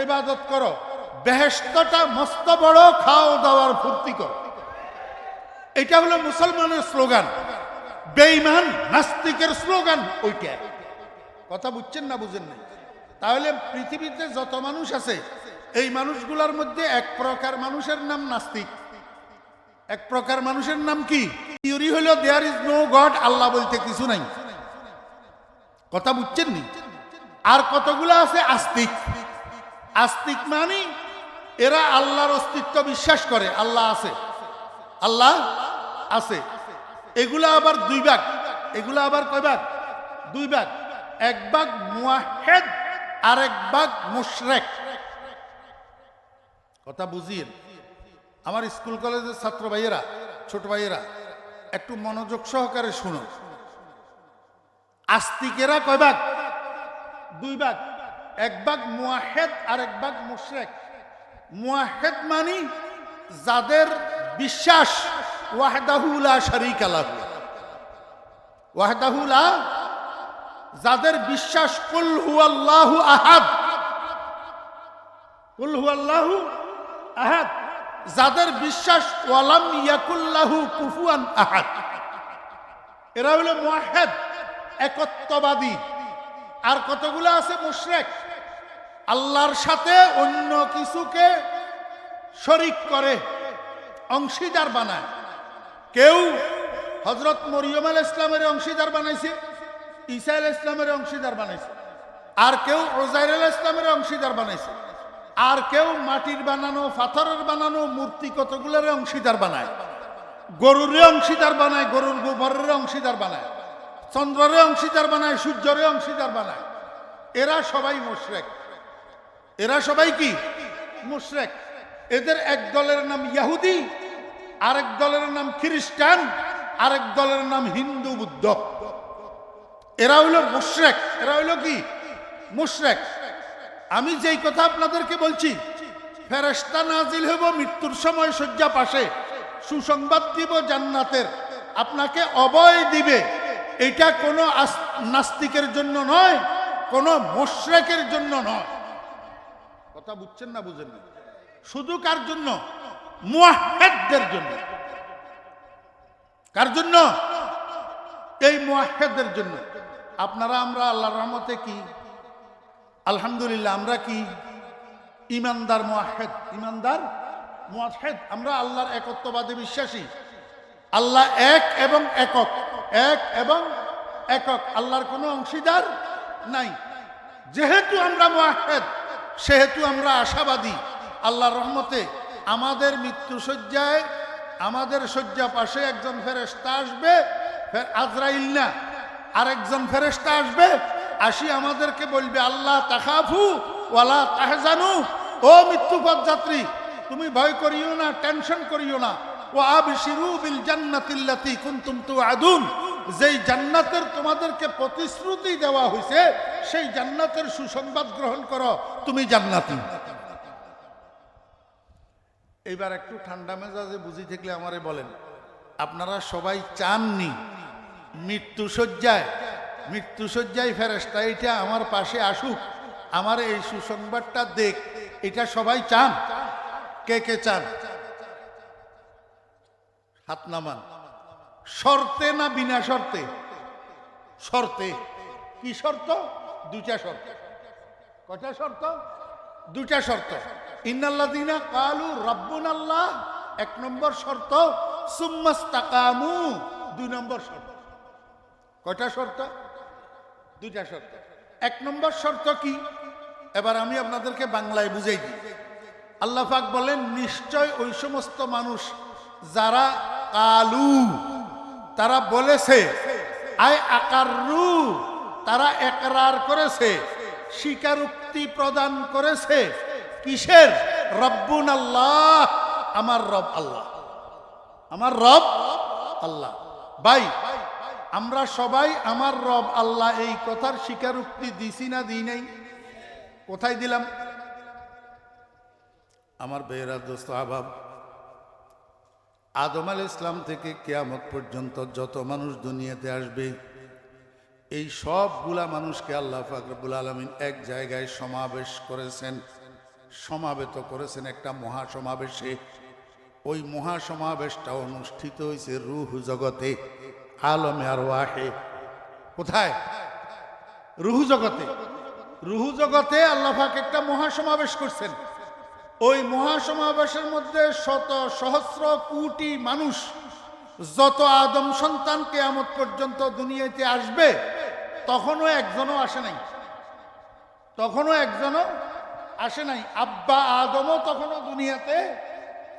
ইবাদত করো। বেহেশতটা মস্ত বড়, খাও দাওয়ার ফুর্তি করো। এটা হলো মুসলমানের স্লোগান। বেঈমান নাস্তিকের স্লোগান ওইটা। কথা বুঝছেন না বুঝেন না? তাহলে পৃথিবীতে যত মানুষ আছে এই মানুষগুলোর মধ্যে এক প্রকার মানুষের নাম নাস্তিক, এক প্রকার মানুষের নাম কি? থিওরি হলো দেয়ার ইজ নো গড, আল্লাহ বলতে কিছু নাই। কথা বুঝছেন নি? আর কতগুলো আছে আস্তিক। আস্তিক মানে এরা আল্লাহর অস্তিত্ব বিশ্বাস করে, আল্লাহ আছে, আল্লাহ আছে। এগুলা আবার দুই ভাগ। এগুলা আবার কয় ভাগ? দুই ভাগ। এক ভাগ মুওয়াহ্হিদ আর এক ভাগ মুশরিক। কথা বুঝিয়েন। আমার স্কুল কলেজের ছাত্র ভাইয়েরা, ছোট ভাইয়েরা একটু মনোযোগ সহকারে শুনুন। আস্তিকেরা কয় ভাগ? দুই ভাগ। এক ভাগ মুওয়াহ্হিদ আর এক ভাগ মুশরিক। মুওয়াহ্হিদ মানে যাদের বিশ্বাস ওয়াহদাহু লা শারীকা লাহু, ওয়াহদাহু লা, যাদের বিশ্বাস কুল হুয়াল্লাহু আহাদ, কুল হুয়াল্লাহু আহাদ, যাদের বিশ্বাস ওয়ালাম ইয়াকুল্লাহু কুফুয়ান আহাদ, এরা হলো মুওয়াহ্হিদ, একত্ববাদী। আর কতগুলো আছে মুশরিক, আল্লাহর সাথে অন্য কিছুকে শরীক করে, অংশীদার বানায়। কেউ হযরত মরিয়ম আলাইহিস সালামের অংশীদার বানাইছে, ঈসা আলাইহিস সালামের অংশীদার বানাইছে, আর কেউ উযাইর আলাইহিস সালামের অংশীদার বানাইছে, আর কেউ মাটির বানানো, পাথরের বানানো মূর্তি কতগুলোর অংশীদার বানায়। গরুর অংশীদার বানায়, গরুর গোবরের অংশীদার বানায়, চন্দ্রের অংশীদার বানায়, সূর্যের অংশীদার বানায়। এরা সবাই মুশরিক। এরা সবাই কি? মুশরিক। এদের এক দলের নাম ইহুদি, আরেক দলের নাম খ্রিস্টান, আরেক দলের নাম হিন্দু বুদ্ধ। এরা হইল মুশরিক। এরা হইল কি? মুশরিক। আমি যেই কথা আপনাদেরকে বলছি, ফেরেশতা নাজিল হইব মৃত্যুর সময় শয্যা পাশে, সুসংবাদ দিব জান্নাতের, আপনাকে অভয় দিবে, এটা কোনো নাস্তিকের জন্য নয়, কোনো মুশরিকের জন্য নয়। কথা বুঝছেন না বুঝেন না? শুধু কার জন্য? মুওয়াহ্হিদদের জন্য। কার জন্য? এই মুওয়াহ্হিদদের জন্য। আপনারা আমরা আল্লাহর রহমতে কি আলহামদুলিল্লাহ আমরা কি ইমানদার মুওয়াহ্হিদ, ইমানদার মুওয়াহ্হিদ। আমরা আল্লাহর একত্ববাদে বিশ্বাসী। আল্লাহ এক এবং একক, এক এবং একক, আল্লাহর কোনো অংশীদার নাই। যেহেতু আমরা মুওয়াহ্হিদ সেহেতু আমরা আশাবাদী আল্লাহর রহমতে আমাদের মৃত্যু শয্যায়, আমাদের শয্যা পাশে একজন ফেরেশতা আসবে, আজরাইল না, আরেকজন ফেরেশতা আসবে, আসি আমাদেরকে বলবে আল্লাহ তাখাফু ওয়ালা তাহজানু, ও মৃত্যুপথ যাত্রী তুমি ভয় করিও না, টেনশন করিও না, ওয়া আবশিরু বিল জান্নাতিল্লাতী কুনতুম তুআদুন, যেই জান্নাতের তোমাদেরকে প্রতিশ্রুতি দেওয়া হয়েছে সেই জান্নাতের সুসংবাদ গ্রহণ করো, তুমি জান্নাতি। এইবার একটু ঠান্ডা মেজাজে বুঝি থাকলে আমারে বলেন, আপনারা সবাই চাননি মৃত্যুশয্যায় ফেরেশতা এটা আমার পাশে আসুক, আমার এই সুসংবাদটা দেখ, এটা সবাই চান? কে কে চান? হাত নামান। শর্তে না বিনা শর্তে? শর্তে। কি শর্ত? দুইটা শর্ত। কয়টা শর্ত? দুইটা শর্ত। ইন্নাল্লাযীনা ক্বালু রাব্বুনাল্লাহ এক নম্বর শর্ত, সুম্মাস্তাকামু দুই নম্বর শর্ত। কয়টা শর্ত? দুইটা শর্ত। এক নম্বর শর্ত কি? এবার আমি আপনাদেরকে বাংলায় বুঝাই দিই। আল্লাহ পাক বলেন, নিশ্চয় ওই সমস্ত মানুষ যারা কালু, তারা বলেছে, আয় আকাররু, তারা একরার করেছে, স্বীকারোক্তি প্রদান করেছে। কিসের? রব্বুন আল্লাহ, আমার রব আল্লাহ, আমার রব আল্লাহ। ভাই আমরা সবাই আমার রব আল্লাহ এই কথার স্বীকারোক্তি দিছি না দিই নাই? কোথায় দিলাম? আমার বেয়েরা দোস্ত আহবাব, আদম আলাইহিস সালাম থেকে কিয়ামত পর্যন্ত যত মানুষ দুনিয়াতে আসবে, এই সবগুলা মানুষকে আল্লাহ পাক রব্বুল আলামিন এক জায়গায় সমাবেশ করেছেন, সমাবেত করেছেন একটা মহাসমাবেশে। ওই মহাসমাবেশটা অনুষ্ঠিত হয়েছে রূহ জগতে। আলমে আর ওয়াহে। কোথায়? রুহু জগতে। রুহু জগতে আল্লাহ পাক একটা মহাসমাবেশ করছেন। ওই মহাসমাবেশের মধ্যে শত সহস্র কোটি মানুষ, যত আদম সন্তান কিয়ামত পর্যন্ত দুনিয়াতে আসবে, তখনও একজনও আসে নাই। তখনও একজনও আসে নাই। আব্বা আদমও তখনও দুনিয়াতে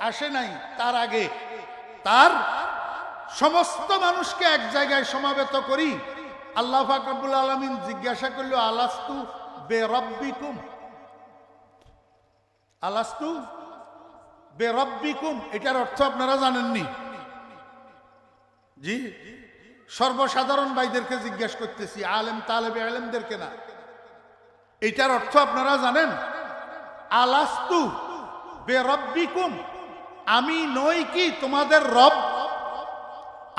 আসে নাই। তার আগে তার সমস্ত মানুষকে এক জায়গায় সমাবেত করি আল্লাহ পাক রব্বুল আলামিন জিজ্ঞাসা করল, আলাস্তু বেরব্বিকুম, আলাস্তু বেরব্বিকুম। এটার অর্থ আপনারা জানেননি? জি, সর্বসাধারণ ভাইদেরকে জিজ্ঞাসা করতেছি, আলেম তালেবে আলেমদেরকে না। এটার অর্থ আপনারা জানেন? আলাস্তু বেরব্বিকুম, আমি নই কি তোমাদের রব?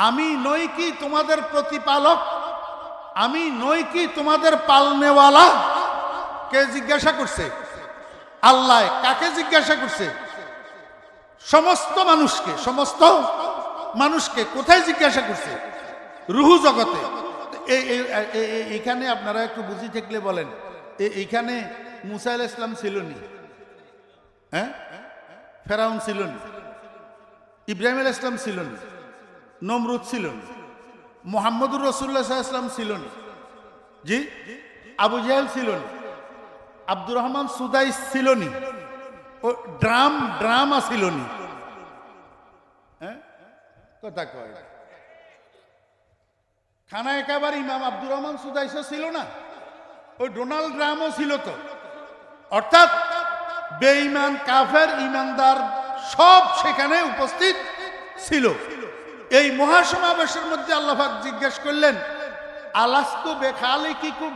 আমি নই কি তোমাদের প্রতিপালক? আমি নই কি তোমাদের পালনেওয়ালা? কে জিজ্ঞাসা করছে? আল্লাহ। কাকে জিজ্ঞাসা করছে? সমস্ত মানুষকে। সমস্ত মানুষকে কোথায় জিজ্ঞাসা করছে? রুহু জগতে। এখানে আপনারা একটু বুঝি থাকলে বলেন, এইখানে মুসা আলাইহিস ইসলাম ছিল নি? হ্যাঁ, ফেরাউন ছিল নি? ইব্রাহিম আলাইহিস ইসলাম ছিল নি? নমরুদ ছিল নি? মুহাম্মদুর রাসূলুল্লাহ সাল্লাল্লাহু আলাইহি ওয়াসাল্লাম ছিল নি? জি। আবু জাহেল ছিল নি? আব্দুর রহমান সুদাইস ছিল নি? ও ড্রামা ছিল নি? হ্যাঁ, কথা কয়। খানা একেবারে ইমাম আব্দুর রহমান সুদাইসও ছিল না? ওই ডোনাল্ড ট্রাম্পও ছিল তো। অর্থাৎ বেঈমান, কাফের, ইমানদার সব সেখানে উপস্থিত ছিল। এই মহাসমাবেশের মধ্যে আল্লাহ পাক জিজ্ঞেস করলেন, আলাস্তু বিখালিকিকুম।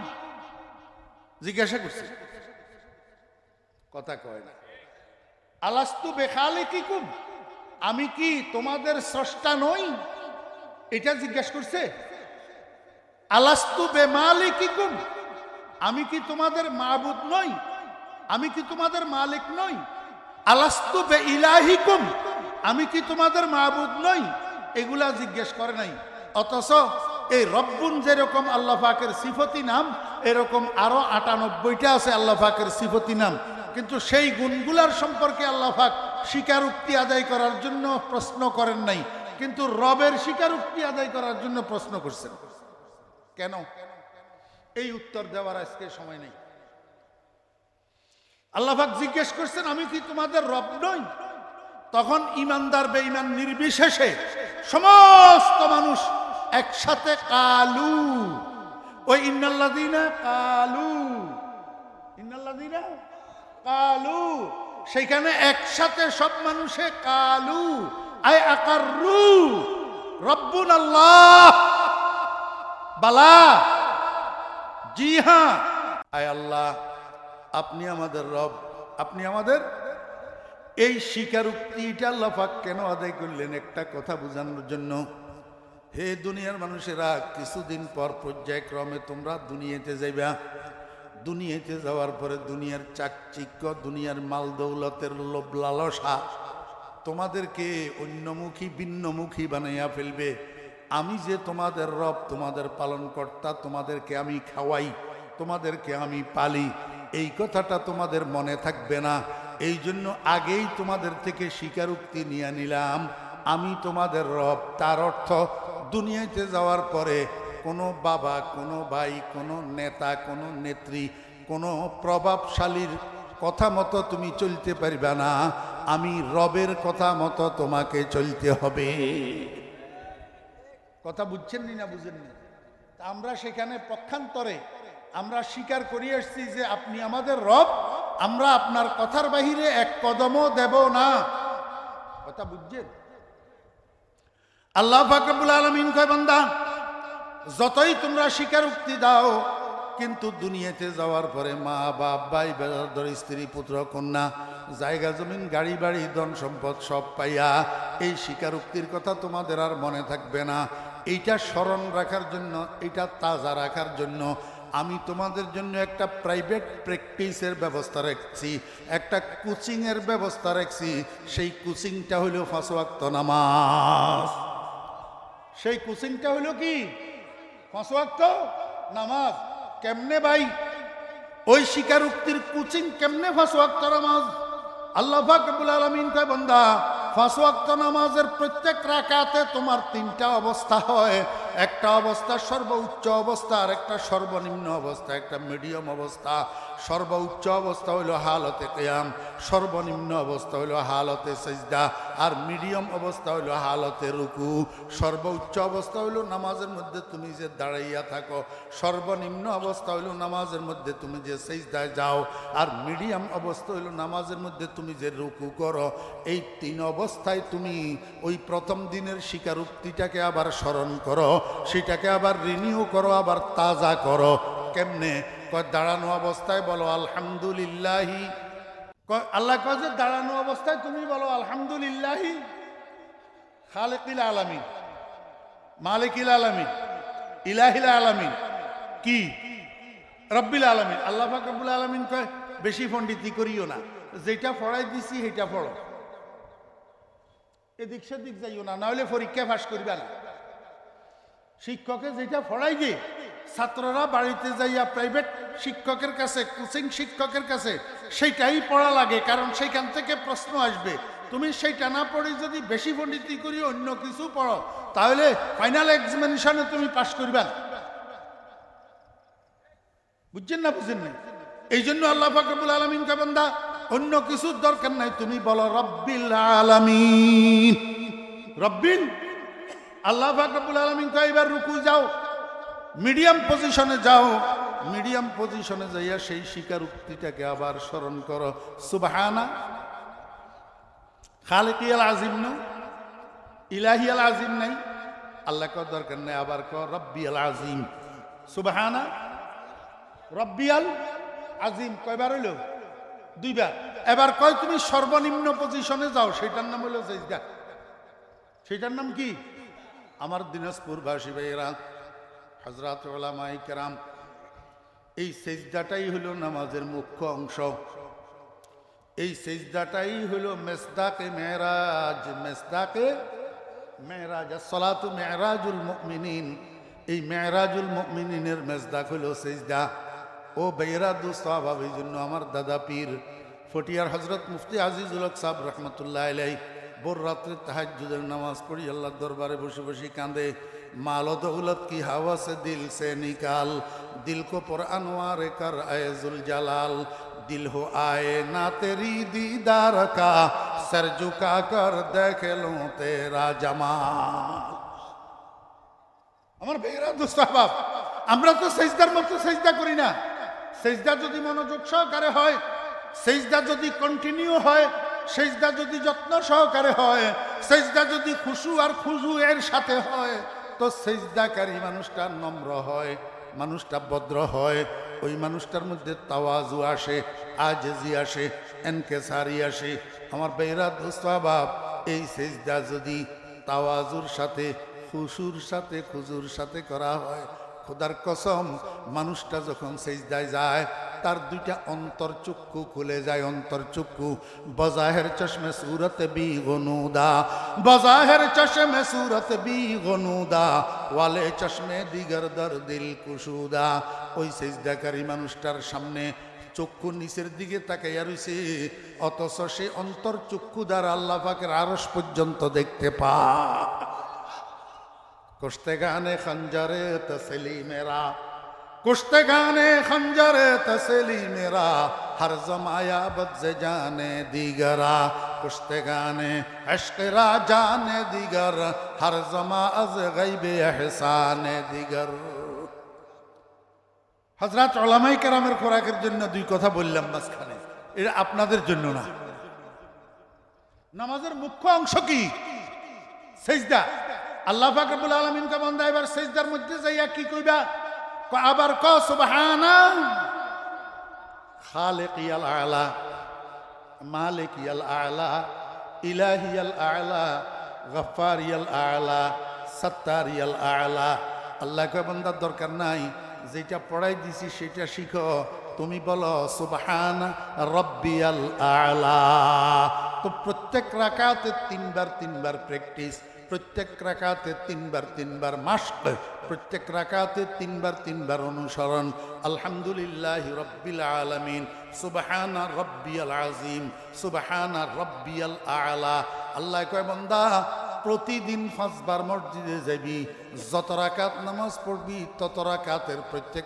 জিজ্ঞাসা করছে, কথা কয় না। আলাস্তু বিখালিকিকুম, আমি কি তোমাদের স্রষ্টা নই? এটা জিজ্ঞাসা করছে। আলাস্তু বিমালিকিকুম, আমি কি তোমাদের মাবুদ নই? আমি কি তোমাদের মালিক নই? আলাস্তু বিইলাহিকুম, আমি কি তোমাদের মাবুদ নই? এগুলা জিজ্ঞেস করে নাই। অথচ এই রব্বুন যেরকম আল্লাহ পাকের সিফতি নাম, এরকম আরো ৯৮টা আছে আল্লাহ পাকের সিফতি নাম। কিন্তু সেই গুণগুলার সম্পর্কে আল্লাহ পাক স্বীকারোক্তি আদায় করার জন্য প্রশ্ন করেন নাই, কিন্তু রবের স্বীকারোক্তি আদায় করার জন্য প্রশ্ন করছেন। কেন? এই উত্তর দেওয়ার আজকে সময় নেই। আল্লাহ পাক জিজ্ঞেস করছেন, আমি কি তোমাদের রব নই? তখন ইমানদার বেঈমান নির্বিশেষে সমস্ত মানুষ একসাথে কালু, ওই ইন্নাল্লাযীনা কালু, ইন্নাল্লাযীনা কালু, সেখানে একসাথে সব মানুষে কালু আই আকাররু রব্বুন আল্লাহ, বালা, জি হ্যাঁ, আয় আল্লাহ আপনি আমাদের রব, আপনি আমাদের। এই স্বীকারোক্তিটা আল্লাহ পাক কেন আদায় করলেন? একটা কথা বোঝানোর জন্য। হে দুনিয়ার মানুষেরা, কিছুদিন পর পর্যায়ক্রমে তোমরা দুনিয়াতে যাইবা। দুনিয়াতে যাওয়ার পরে দুনিয়ার চাকচিক্য, দুনিয়ার মাল দৌলতের লোভ লালসা তোমাদেরকে অন্যমুখী, ভিন্নমুখী বানাইয়া ফেলবে। আমি যে তোমাদের রব, তোমাদের পালনকর্তা, তোমাদেরকে আমি খাওয়াই, তোমাদেরকে আমি পালি, এই কথাটা তোমাদের মনে থাকবে না। এই জন্য আগেই তোমাদের থেকে স্বীকারোক্তি নিয়ে নিলাম, আমি তোমাদের রব। তার অর্থ দুনিয়াতে যাওয়ার পরে কোনো বাবা, কোনো ভাই, কোনো নেতা, কোনো নেত্রী, কোনো প্রভাবশালীর কথা মতো তুমি চলতে পারবে না। আমি রবের কথা মতো তোমাকে চলতে হবে। কথা বুঝছেন না বুঝেননি? আমরা সেখানে পক্ষান্তরে আমরা স্বীকার করে আসছি যে আপনি আমাদের রব, আমরা আপনার কথার বাহিরে এক কদমও দেব না। কথা বুঝছেন? আল্লাহ পাক রব্বুল আলামিন কয়, বান্দা যতই তোমরা স্বীকারোক্তি দাও, কিন্তু দুনিয়াতে যাওয়ার পরে মা বাপ, ভাই বেরাদর, স্ত্রী পুত্র কন্যা, জায়গা জমিন, গাড়ি বাড়ি, ধন সম্পদ সব পাইয়া এই স্বীকারোক্তির কথা তোমাদের আর মনে থাকবে না। এইটা স্মরণ রাখার জন্য, এইটা তাজা রাখার জন্য আমি তোমাদের জন্য একটা প্রাইভেট প্র্যাকটিসের ব্যবস্থা রাখছি, একটা কোচিংয়ের ব্যবস্থা রাখছি। সেই কোচিংটা হলো ৫ ওয়াক্ত নামাজ। সেই কোচিংটা হলো কি 5 ওয়াক্ত নামাজ। কেমনে ভাই ওই স্বীকারোক্তির কোচিং কেমনে 5 ওয়াক্ত নামাজ? আল্লাহ পাক রব্বুল আলামিন কয় বান্দা 5 ওয়াক্ত নামাজের প্রত্যেক রাকাতে তোমার 3টা অবস্থা হয়। একটা অবস্থা সর্বোচ্চ অবস্থা, আর একটা সর্বনিম্ন অবস্থা, একটা মিডিয়াম অবস্থা। সর্বোচ্চ অবস্থা হইল হালতে কিয়াম, সর্বনিম্ন অবস্থা হইল হালতে সিজদা, আর মিডিয়াম অবস্থা হইল হালতে রুকু। সর্বোচ্চ অবস্থা হইল নামাজের মধ্যে তুমি যে দাঁড়াইয়া থাকো, সর্বনিম্ন অবস্থা হইল নামাজের মধ্যে তুমি যে সিজদায় যাও, আর মিডিয়াম অবস্থা হইল নামাজের মধ্যে তুমি যে রুকু করো। এই 3 অবস্থায় তুমি ওই প্রথম দিনের স্বীকারোক্তিটাকে আবার স্মরণ করো, সেটাকে আবার রিনিউ করো, আবার তাজা করো। কেমনে? কয় দাঁড়ানো অবস্থায় বলো আলহামদুলিল্লাহি। আল্লাহ কয় যে দাঁড়ানো অবস্থায় তুমি বলো আলহামদুলিল্লাহি খালিকিল আলামিন, মালিকিল আলামিন, ইলাহিল আলামিন, কি রব্বিল আলামিন। আল্লাহ পাক রব্বুল আলামিন কয় বেশি পণ্ডিতি করিও না, যেটা পড়াই দিছি সেটা পড়ো, এদিক সেদিক যাইও না, নাহলে পরীক্ষা পাস করবে না। শিক্ষকে যেটা পড়াই গে ছাত্ররা বাড়িতে যাইয়া প্রাইভেট শিক্ষকের কাছে, কোচিং শিক্ষকের কাছে সেইটাই পড়া লাগে, কারণ সেইখান থেকে প্রশ্ন আসবে। তুমি সেইটা না পড়ে যদি বেশি পণ্ডিতি করি অন্য কিছু পড়ো, তাহলে ফাইনাল এক্সামিনেশনে তুমি পাস করবে না। বুঝছেন না? বুঝেন না? এই জন্য আল্লাহ পাক রব্বুল আলামিন কে বান্দা অন্য কিছুর দরকার নাই, তুমি বলো রব্বিল আলামিন। রব্বিল আল্লাহ পাক রব্বুল আলামিন কয় এবার রুকু যাও, মিডিয়াম পজিশনে যাও। মিডিয়াম পজিশনে যাইয়া সেই স্বীকারোক্তিটাকে আবার স্মরণ করো, সুবহানা খালিকিয়াল আজিম না, ইলাহিয়াল আজিম নাই। আল্লাহ কয় দরকার নাই, আবার কয় রব্বিয়াল আজিম। সুবহানা রব্বিয়াল আজিম কয়বার হইল? 2 বার। এবার কয় তুমি সর্বনিম্ন পজিশনে যাও, সেটার নাম হলো সিজদা। সেটার নাম কি? আমার দিনাজপুর ভাষী ভাইয়েরা, হযরত উলামায়ে কেরাম, এই সিজদাটাই হলো নামাজের মুখ্য অংশ। এই সিজদাটাই হলো মেসদাকে মেরাজ। মেসদাকে মেরাজ, সালাতু মেরাজুল মুমিনিন। এই মেরাজুল মুমিনিনের মেসদাক হলো সিজদা। ও ভাইয়েরা দোস্ত আহবাব, এই জন্য আমার দাদা পীর ফটিয়ার হজরত মুফতি আজিজুল হক সাহেব রহমতুল্লাহ আলাইহি ভোর রাত্রে তাহাজ্জুদের নামাজ পড়ি আল্লাহর দরবারে বসে বসে কাঁদে, মাল দৌলত কি হাওয়া সে দিল সে নিকাল, দিল কো পর আনোয়ার কর আয়জুল জালাল, দিল হো আয়ে না তেরি দীদার কা, সর ঝুকা কর দেখে লো তেরা জামাল। আমার ভাইয়েরা দোস্ত আহবাব, আমরা তো সেজদার মতো সেজদা করি না। সেজদা যদি মনোযোগ সহকারে হয়, সেজদা যদি কন্টিনিউ হয়, সেজদা যদি যত্ন সহকারে হয়, সেজদা যদি খুশু আর খুজু এর সাথে হয়, তো সেজদাকারী মানুষটা নম্র হয়, মানুষটা ভদ্র হয়, ওই মানুষটার মধ্যে তাওয়াজু আসে, আজজি আসে, এনকেসারি আসে। আমার ভাইয়েরা দোস্ত আহবাব, এই সেজদা যদি তাওয়াজুর সাথে, খুশুর সাথে, খুজুর সাথে করা হয়, খোদার কসম মানুষটা যখন সেজদায় যায় তার 2টা অন্তর্চক্ষু খুলে যায়। অন্তর্চক্ষু বজাহের চশমে সুরত বি গনুদা, বজাহের চশমে সুরত বি গনুদা, ওয়ালে চশমে দিগর দর দিল কুশুদা। ওই সেজদাকারী মানুষটার সামনে চক্ষু নিচের দিকে তাকাইয়া রইছে, অথচ সে অন্তর্চক্ষু দ্বারা আল্লাহ পাকের আরশ পর্যন্ত দেখতে পায়। कुश्तगाने खंजरे तसली मेरा, कुश्तगाने खंजरे तसली मेरा, हर जमाया बद जाने दीगरा, कुश्तगाने अश्करा जाने दीगर, हर जमा अज गैबे एहसाने दीगर। হযরত উলামায়ে কেরামের খোরাকের জন্য 2 কথা বললাম মাঝখানে, এটা আপনাদের জন্য না। নামাজের মুখ্য অংশ কি? সিজদা। আল্লাহ পাক রব্বুল আলামিন কে বান্দা এবার সিজদার মধ্যে যাইয়া কি কইবা? আবার ক সুবহানা খালিকিয়াল আলা, মালিকিয়াল আলা, ইলাহিয়াল আলা, গফফারিয়াল আলা, সত্তারিয়াল আলা। আল্লাহ কে বান্দার দরকার নাই, যেটা পড়াই দিছি সেটা শিখো। তুমি বলো সুবহানা রাব্বিয়াল আলা। তো প্রত্যেক রাকাতে 3 বার প্র্যাকটিস, প্রত্যেক রাকাতে তিনবার মাশক, প্রত্যেক রাকাতে তিনবার অনুসরণ। আলহামদুলিল্লাহি রাব্বিল আলামিন, সুবহানা রাব্বিয়াল আযীম, সুবহানা রাব্বিয়াল আ'লা। আল্লাহ কয় বান্দা প্রতিদিন 5 বার মসজিদে যাবি, যত রাকাত নামাজ পড়বি তত রাকাতের প্রত্যেক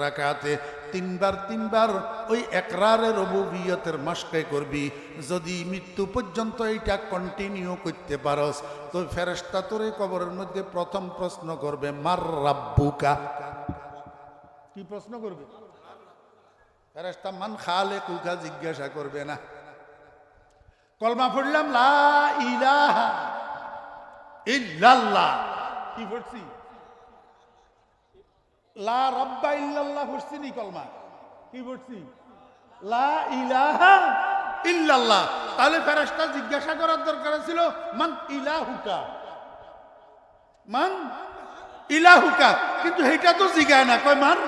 রাকাতে তিনবার ওই ইকরারে রুবুবিয়তের মাশকে করবি। যদি মৃত্যু পর্যন্ত এইটা কন্টিনিউ করতে পারস তো ফেরেশতা তোরে কবরের মধ্যে প্রথম প্রশ্ন করবে, মার রাব্বুকা। কি প্রশ্ন করবে? ফেরেশতা মান খালিকুকা জিজ্ঞাসা করবে না। কলমা পড়লাম লা ইলাহা ইল্লাল্লাহ, কি পড়ছি? লা রাব্বা ইল্লাল্লাহ পড়ছি নি কলমা? কি পড়ছি? লা ইলাহা ইল্লাল্লাহ। তাহলে ফেরেশতা জিজ্ঞাসা করার দরকার ছিল মান ইলাহুকা, মান ইলাহুকা, কিন্তু এইটা তো জিগায় না, কয় মান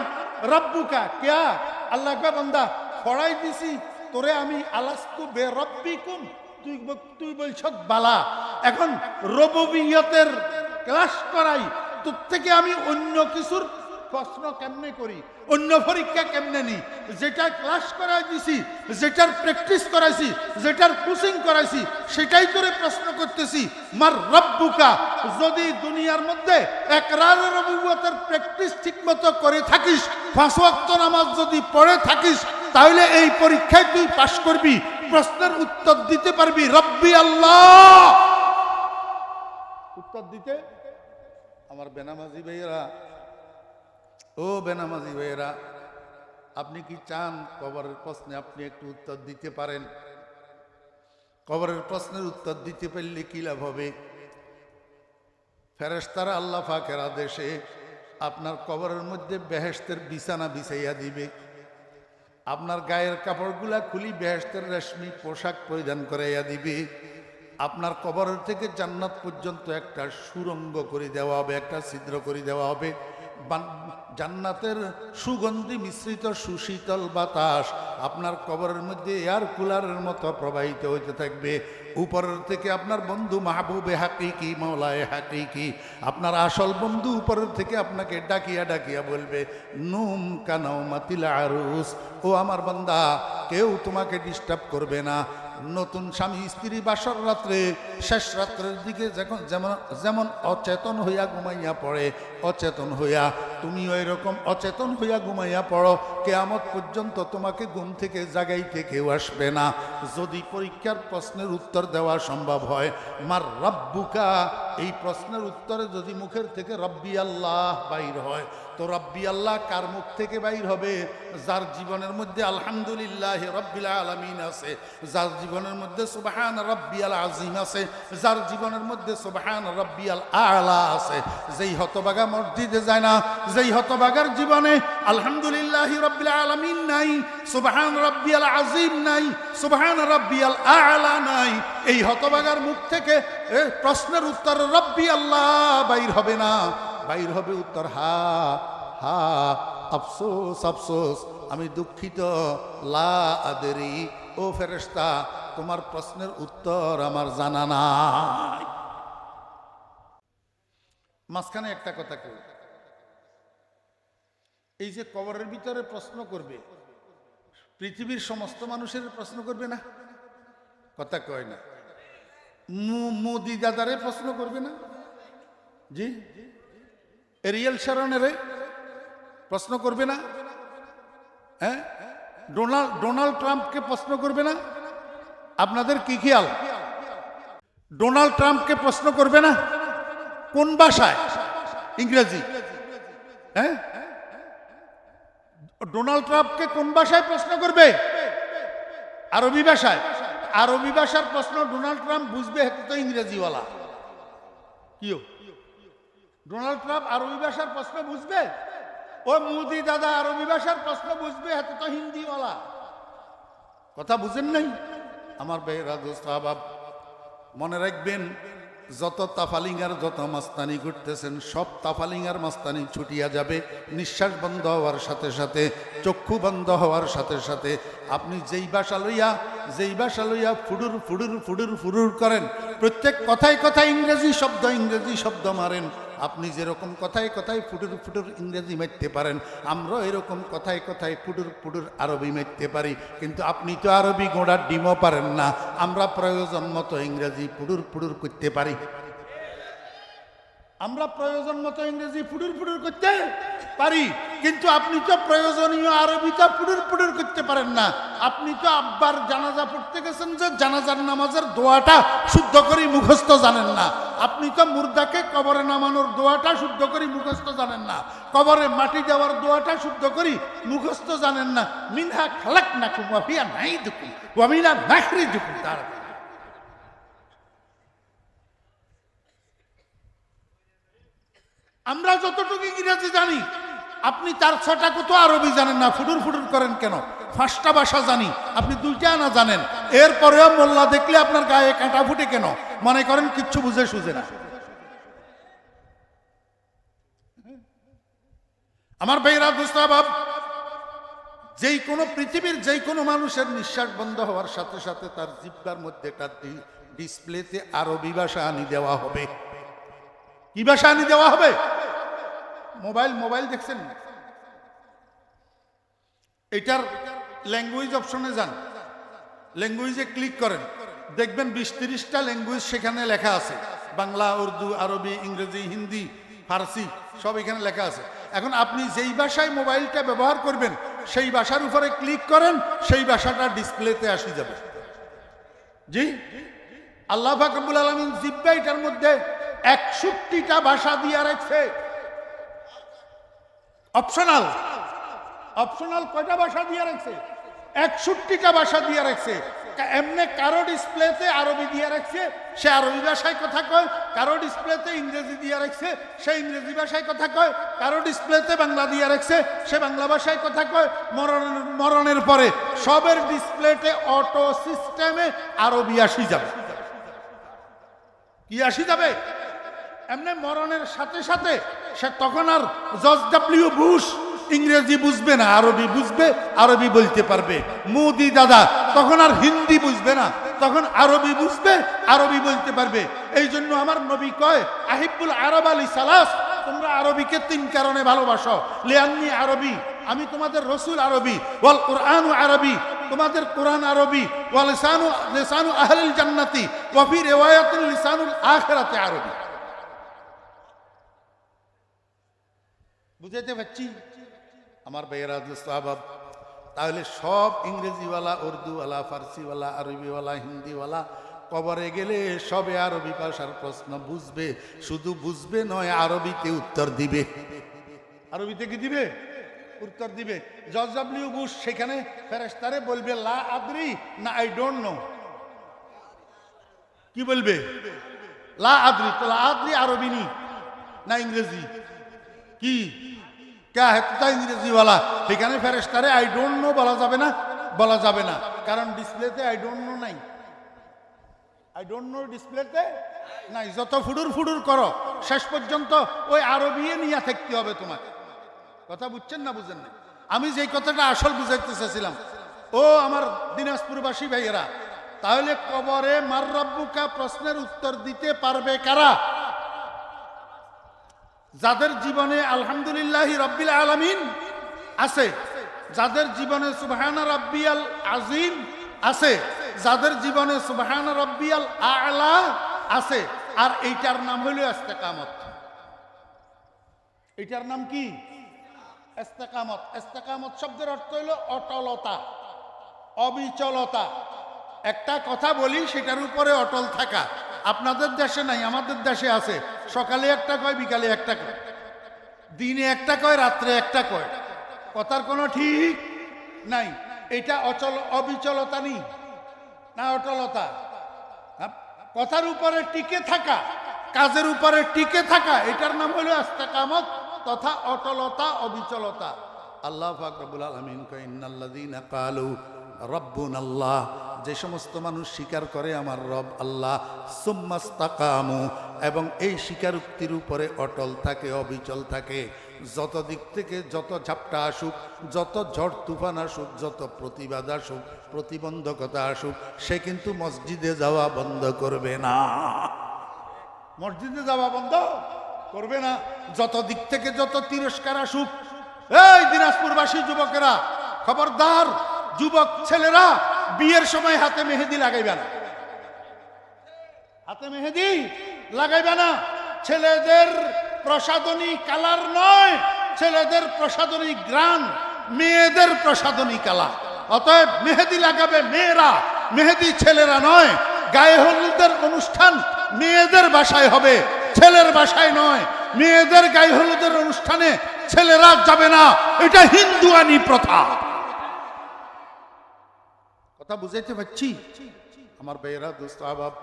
রাব্বুকা। কিয়া আল্লাহ কয় বান্দা ফড়াই দিছি তোরে আমি, আলাস্তু বে রাব্বিকুম, তুই বলছ বালা। এখন রুবুবিয়তের ক্লাস করাই তোর থেকে আমি অন্য কিছুর প্রশ্ন কেমনে করি, অন্য পরীক্ষা কেমনে নি? যেটা ক্লাস করাই দিছি, যেটার প্র্যাকটিস করাইছি, যেটার কোচিং করাইছি, সেটাই তোরে প্রশ্ন করতেছি, মার রাব্বুকা। যদি দুনিয়ার মধ্যে ইকরার রুবুবিয়তের প্র্যাকটিস ঠিকমতো করে থাকিস, 5 ওয়াক্ত নামাজ যদি পড়ে থাকিস, তাহলে এই পরীক্ষায় তুই পাশ করবি, প্রশ্নের উত্তর দিতে পারবি। রব্বি আল্লাহ উত্তর দিতে। আমার বেনামাজি ভাইয়েরা, ও বেনামাজি ভাইয়েরা, আপনি কি চান কবরের প্রশ্নে আপনি একটু উত্তর দিতে পারেন? কবরের প্রশ্নের উত্তর দিতে পারলে কি লাভ হবে? ফেরেশতারা আল্লাহ পাকের আদেশে আপনার কবরের মধ্যে বেহেশতের বিছানা বিছাইয়া দিবে। আপনার গায়ের কাপড়গুলা খুলি বেহেশতের রেশমি পোশাক পরিধান করাইয়া দিবে। আপনার কবরের থেকে জান্নাত পর্যন্ত একটা সুরঙ্গ করে দেওয়া হবে, একটা ছিদ্র করে দেওয়া হবে। জান্নাতের সুগন্ধি মিশ্রিত সুশীতল বাতাস আপনার কবরের মধ্যে এয়ার কুলারের মতো প্রবাহিত হইতে থাকবে। উপরের থেকে আপনার বন্ধু মাহবুবে হাকিকি, মাওলায়ে হাকিকি, আপনার আসল বন্ধু উপরের থেকে আপনাকে ডাকিয়া ডাকিয়া বলবে, নুম কানাউমাতিল আরুস, ও আমার বান্দা কেউ তোমাকে ডিস্টার্ব করবে না। নতুন স্বামী স্ত্রী বাসর রাত্রে শেষ রাত্রের দিকে যেমন অচেতন হইয়া ঘুমাইয়া পড়ে, অচেতন হইয়া তুমিও এরকম অচেতন হইয়া ঘুমাইয়া পড়ো। কিয়ামত পর্যন্ত তোমাকে ঘুম থেকে জাগাইতে কেউ আসবে না। যদি পরীক্ষার প্রশ্নের উত্তর দেওয়া সম্ভব হয়, মার রাব্বুকা, এই প্রশ্নের উত্তরে যদি মুখের থেকে রব্বি আল্লাহ বাইর হয়, তো রব্বি আল্লাহ কার মুখ থেকে বাইর হবে? যার জীবনের মধ্যে আলহামদুলিল্লাহ রাব্বিল আলামিন আছে, যার জীবনের মধ্যে সুবহান রাব্বিয়াল আযীম আছে, যার জীবনের মধ্যে সুবহান রাব্বিয়াল আ'লা আছে। যেই হতভাগা মসজিদে যায় না, যেই হতভাগার জীবনে আলহামদুলিল্লাহ রাব্বিল আলামিন নাই, সুবহান রাব্বিয়াল আযীম নাই, সুবহান রাব্বিয়াল আ'লা নাই, এই হতভাগার মুখ থেকে প্রশ্নের উত্তর রব্বি আল্লাহ বাইর হবে না। বাইর হবে উত্তর হা হা, আফসোস আফসোস, আমি দুঃখিত, লা আদরি, ও ফেরেশতা তোমার প্রশ্নের উত্তর আমার জানা নাই। মাঝখানে একটা কথা কই, এই যে কবরের ভিতরে প্রশ্ন করবে, পৃথিবীর সমস্ত মানুষের প্রশ্ন করবে না? কথা কয় না। মোদি দাদারে প্রশ্ন করবে না? জি, এরিয়েল শারনের প্রশ্ন করবে না? হ্যাঁ, ডোনাল্ড ট্রাম্পকে প্রশ্ন করবে না? আপনাদের কি খেয়াল? ডোনাল্ড ট্রাম্পকে প্রশ্ন করবে না? কোন ভাষায়? ইংরেজি। হ্যাঁ, ডোনাল্ড ট্রাম্পকে কোন ভাষায় প্রশ্ন করবে? আরবি ভাষায়। আরবি ভাষার প্রশ্ন ডোনাল্ড ট্রাম্প বুঝবে, হেতু তো ইংরেজিওয়ালা। কিও ডোনাল্ড ট্রাম্প আরবি ভাষার প্রশ্ন বুঝবে? ও মোদি দাদা আরবি ভাষার প্রশ্ন বুঝবে, হেতু তো হিন্দিওয়ালা। কথা বুঝেন নাই আমার ভাইয়েরা, দোস্ত আহবাব, মনে রাখবেন, যত তাফালিঙ্গার যত মাস্তানি করতেছেন, সব তাফালিঙ্গার মাস্তানি ছুটিয়া যাবে। নিঃশ্বাস বন্ধ হওয়ার সাথে সাথে, চক্ষু বন্ধ হওয়ার সাথে সাথে আপনি যেই ভাষা লইয়া যেই ভাষা লইয়া ফুডুর ফুডুর ফুডুর ফুডুর করেন, প্রত্যেক কথায় কথায় ইংরেজি শব্দ মারেন, আপনি যেরকম কথায় কথায় ফুডুর ফুডুর ইংরেজি মারতে পারেন, আমরাও এরকম কথায় কথায় ফুডুর ফুডুর আরবি মারতে পারি। কিন্তু আপনি তো আরবি গোড়ার ডিমও পারেন না, আমরা প্রয়োজন মতো ইংরেজি ফুডুর ফুডুর করতে পারি। আমরা প্রয়োজন মতো ইংরেজি ফুডুর ফুডুর করতে পারি, কিন্তু আপনি তো প্রয়োজনীয় আরবিটা ফুডুর ফুডুর করতে পারেন না। আপনি তো আব্বার জানাজা পড়তে গেছেন, যে জানাজার নামাজের দোয়াটা শুদ্ধ করে মুখস্থ জানেন না। আপনি তো মুর্দাকে কবরে নামানোর দোয়াটা শুদ্ধ করে মুখস্থ জানেন না। কবরে মাটি দেওয়ার দোয়াটা শুদ্ধ করে মুখস্থ জানেন না। মিনহা খালাকনাকুম ওয়া ফিহা নুঈদুকুম ওয়া মিনহা নুখরিজুকুম তারাতান। আমরা যতটুকু ইংরেজি জানি, আপনি তার 6টা কত আরবি জানেন না। ফুডুর ফুডুর করেন কেন? 5টা ভাষা জানি, আপনি 2টা না জানেন। এরপরেও মোল্লা দেখলে আপনার গায়ে কাঁটা ফুটে কেন? মনে করেন কিচ্ছু বুঝে সুঝে না। আমার ভাইরা দুস্তাবাব, যেই কোনো পৃথিবীর যেই কোনো মানুষের নিঃশ্বাস বন্ধ হওয়ার সাথে সাথে তার জিহ্বার মধ্যে একটা ডিসপ্লেতে আরবি ভাষা আনি দেওয়া হবে। কি ভাষা আনি দেওয়া হবে? মোবাইল দেখছেন? এটার ল্যাঙ্গুয়েজ অপশনে যান, ল্যাঙ্গুয়েজে ক্লিক করেন, দেখবেন 20-30টা ল্যাঙ্গুয়েজ সেখানে লেখা আছে। বাংলা, উর্দু, আরবি, ইংরেজি, হিন্দি, ফার্সি সব এখানে লেখা আছে। এখন আপনি যেই ভাষায় মোবাইলটা ব্যবহার করবেন সেই ভাষার উপরে ক্লিক করেন, সেই ভাষাটা ডিসপ্লেতে আসি যাবে। জি, আল্লাহ পাক রব্বুল আলামিন জিহ্বা এটার মধ্যে 61টা ভাষা দিয়ে রাখছে। অপশনাল কয়টা ভাষা দিয়ে রাখছে? 61টা ভাষা দিয়ে রাখছে। এমনি কারো ডিসপ্লেতে আরবি দিয়ে রাখছে, সে আরবি ভাষায় কথা কয়। কারো ডিসপ্লেতে ইংরেজি দিয়ে রাখছে, সে ইংরেজি ভাষায় কথা কয়। কারো ডিসপ্লেতে বাংলা দিয়ে রাখছে, সে বাংলা ভাষায় কথা কয়। মরণের পরে সবের ডিসপ্লেতে অটো সিস্টেমে আরবি আসি যাবে। কি আসি যাবে? এমনি মরণের সাথে সাথে সে তখন আর জর্জ ডব্লিউ বুশ ইংরেজি বুঝবে না, আরবি বুঝবে, আরবি বলতে পারবে। মোদি দাদা তখন আর হিন্দি বুঝবে না, তখন আরবি বুঝবে, আরবি বলতে পারবে। এই জন্য আমার নবী কয়, আহিব্বুল আরব আলী সালাস, তোমরা আরবিকে 3 কারণে ভালোবাসো। লিআন্নী আরবি, আমি তোমাদের রসুল আরবি। ওয়াল কুরআনু আরবি, তোমাদের কোরআন আরবি। ওয়া লিসানু আহলিল জান্নাতি ওয়া ফি রিওয়ায়াতিন লিসানুল আখিরাতি আরবি। বুঝাইতে পারছি আমার ভাইয়েরা সাহাবাব? তাহলে সব ইংরেজিওয়ালা, উর্দুওয়ালা, ফার্সিওয়ালা, আরবিওয়ালা, হিন্দিওয়ালা কবরে গেলে সবে আরবি ভাষার প্রশ্ন বুঝবে। শুধু বুঝবে নয়, আরবিতে উত্তর দিবে। আরবিতে কি দিবে? উত্তর দিবে। জর্জ ডব্লিউ বুশ সেখানে ফেরেশতারে বলবে লা আদরি, না আই ডোন্ট নো। কি বলবে? লা আদরি। তো লা আদরি আরবি নি না ইংরেজি? কি क्या है तो इंग्रेजी वाला? সেখানে ফেরেশতারে আই ডোন্ট নো বলা যাবে না, বলা যাবে না। কারণ ডিসপ্লেতে আই ডোন্ট নো নাই। আই ডোন্ট নো ডিসপ্লেতে নাই। যত ফুডুর ফুডুর করো, শেষ পর্যন্ত ওই আরবি নিয়ে থাকতে হবে তোমার। কথা বুঝছেন না বুঝেন না? আমি যেই কথাটা আসল বুঝাইতে চাইছিলাম, ও আমার দিনাজপুরবাসী ভাইয়েরা, তাহলে কবরে মার রাব্বুকা প্রশ্নের উত্তর দিতে পারবে কারা? যাদের জীবনে আলহামদুলিল্লাহি রাব্বিল আলামিন আছে, যাদের জীবনে সুবহানা রাব্বিয়াল আযীম আছে, যাদের জীবনে সুবহানা রাব্বিয়াল আ'লা আছে। আর এইটার নাম হইল ইস্তেকামত। এইটার নাম কি? ইস্তেকামত। ইস্তেকামত শব্দের অর্থ হইল অটলতা, অবিচলতা। একটা কথা বলি সেটার উপরে অটল থাকা। আপনাদের দেশে নাই, আমাদের দেশে আছে। সকালে একটা কয়, বিকালে একটা কয়, দিনে একটা কয়, রাত্রে একটা কয়। কথার কোনো ঠিক নাই। এটা অবিচলতা নেই না অটলতা? কথার উপরে টিকে থাকা, কাজের উপরে টিকে থাকা, এটার নাম হলো ইস্তেকামত তথা অটলতা, অবিচলতা। আল্লাহ পাক রব্বুল আলামিন কয় ইন্নাল্লাযীনা ক্বালু রাব্বুনাল্লাহ যে সমস্ত মানুষ স্বীকার করে আমার রব আল্লাহ, সুম্মাস্তাকামু, এবং এই স্বীকারোক্তির উপরে অটল থাকে, অবিচল থাকে, যত দিক থেকে যত ঝাপটা আসুক, যত ঝড় তুফান আসুক, যত প্রতিবাদ আসুক, প্রতিবন্ধকতা আসুক, সে কিন্তু মসজিদে যাওয়া বন্ধ করবে না। মসজিদে যাওয়া বন্ধ করবে না। যত দিক থেকে যত তিরস্কার আসুক, এই দিনাজপুরবাসী যুবকেরা খবরদার, যুবক ছেলেরা বিয়ের সময় হাতে মেহেদি লাগাইবে না, হাতে মেহেদি লাগাইবে না। ছেলেদের প্রসাধনী কালার নয়, ছেলেদের প্রসাধনী গ্রান, মেয়েদের প্রসাধনী কালার। অতএব মেহেদি লাগাবে মেয়েরা, মেহেদি ছেলেরা নয়। গায়ে হলুদের অনুষ্ঠান মেয়েদের বাসায় হবে, ছেলের বাসায় নয়। মেয়েদের গায়ে হলুদের অনুষ্ঠানে ছেলেরা যাবে না, এটা হিন্দুয়ানি প্রথা। কথা বুঝাইতে পারছি আমার ভাইয়েরা, দোস্ত আহবাব?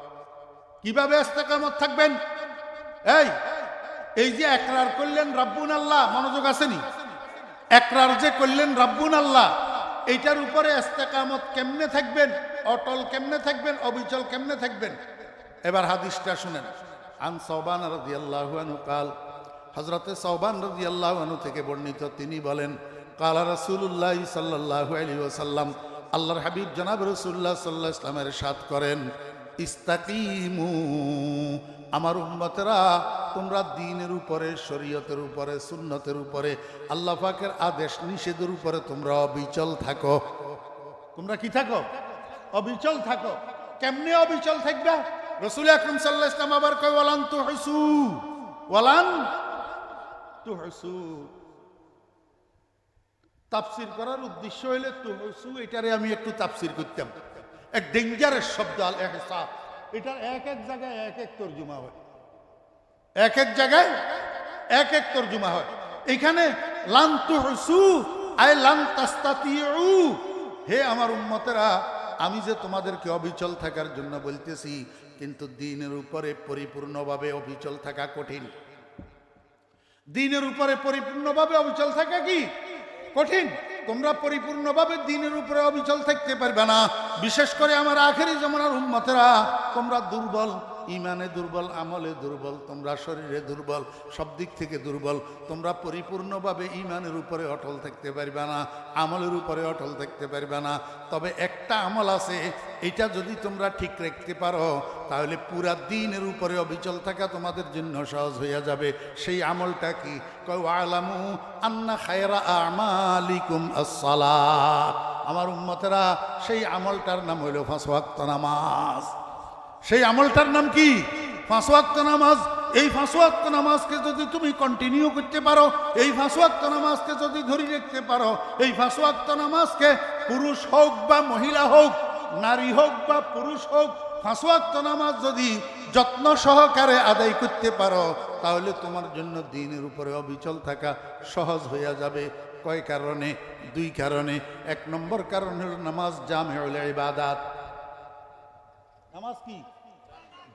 কিভাবে ইস্তেকামত থাকবেন? এই যে একরার করলেন রাব্বুন আল্লাহ, মনোযোগ আসেনি? একরার যে করলেন রাব্বুন আল্লাহ, এইটার উপরে ইস্তেকামত কেমনে থাকবেন, অটল কেমনে থাকবেন, অবিচল কেমনে থাকবেন? এবার হাদিসটা শুনেন। আন সাওবান রাদিয়াল্লাহু আনহু কাল, হযরতে সাওবান রাদিয়াল্লাহু আনহু থেকে বর্ণিত, তিনি বলেন, কালা রাসূলুল্লাহ সাল্লাল্লাহু আলাইহি ওয়াসাল্লাম, আল্লাহর হাবিব জনাব রাসূলুল্লাহ সাল্লাল্লাহু আলাইহি ওয়াসাল্লামের ইরশাদ করেন, ইস্তাকিমু, আমার উম্মতেরা তোমরা দ্বীনের উপরে, শরীয়তের উপরে, সুন্নতের উপরে, আল্লাহ পাকের আদেশ নিষেধের উপরে তোমরা অবিচল থাকো। তোমরা কি থাকো? অবিচল থাকো। কেমনে অবিচল থাকবে? রাসূল আকরাম সাল্লাল্লাহু আলাইহি ওয়াসাল্লাম আবার কয়, ওয়ালান তুহসু, ওয়ালান তুহসু। তাফসীর করার উদ্দেশ্য হইলে তুহসু, এটারে আমি একটু তাফসীর করতাম। এক ডেঞ্জারাস শব্দ আল ইহসান, এটার এক এক জায়গায় এক এক তরজমা হয়, এক এক জায়গায় এক এক তরজমা হয়। এখানে লান তুহসু আই লান তাস্তাতিউ, হে আমার উম্মতেরা, আমি যে তোমাদেরকে অবিচল থাকার জন্য বলতেছি, কিন্তু দ্বীনের উপরে পরিপূর্ণভাবে অবিচল থাকা কঠিন। দ্বীনের উপরে পরিপূর্ণভাবে অবিচল থাকা কি কঠিন? তোমরা পরিপূর্ণভাবে দ্বীনের উপরে অবিচল থাকতে পারবে না। বিশেষ করে আমার আখেরি জামানার উম্মতেরা, তোমরা দুর্বল, ইমানে দুর্বল, আমলে দুর্বল, তোমরা শরীরে দুর্বল, সব দিক থেকে দুর্বল। তোমরা পরিপূর্ণভাবে ইমানের উপরে অটল থাকতে পারবে না, আমলের উপরে অটল থাকতে পারবে না। তবে একটা আমল আছে, এটা যদি তোমরা ঠিক রাখতে পারো, তাহলে পুরা দ্বীনের উপরে অবিচল থাকা তোমাদের জন্য সহজ হইয়া যাবে। সেই আমলটা কি? কয়, ওয়ালামু আন্না খায়রা আমালিকুম আস-সালাত। আমার উম্মতেরা, সেই আমলটার নাম হইল 5 ওয়াক্ত নামাজ। সেই আমলটার নাম কি? 5 ওয়াক্ত নামাজ। এই 5 ওয়াক্ত নামাজকে যদি তুমি কন্টিনিউ করতে পারো, এই 5 ওয়াক্ত নামাজকে যদি ধরে রাখতে পারো, এই 5 ওয়াক্ত নামাজকে পুরুষ হোক বা মহিলা হোক, নারী হোক বা পুরুষ হোক, 5 ওয়াক্ত নামাজ যদি যত্ন সহকারে আদায় করতে পারো, তাহলে তোমার জন্য দ্বীনের উপরে অবিচল থাকা সহজ হইয়া যাবে। কয় কারণে? 2 কারণে। 1 নম্বর কারণ হল নামাজ জামিউল ইবাদাত। নামাজ কি?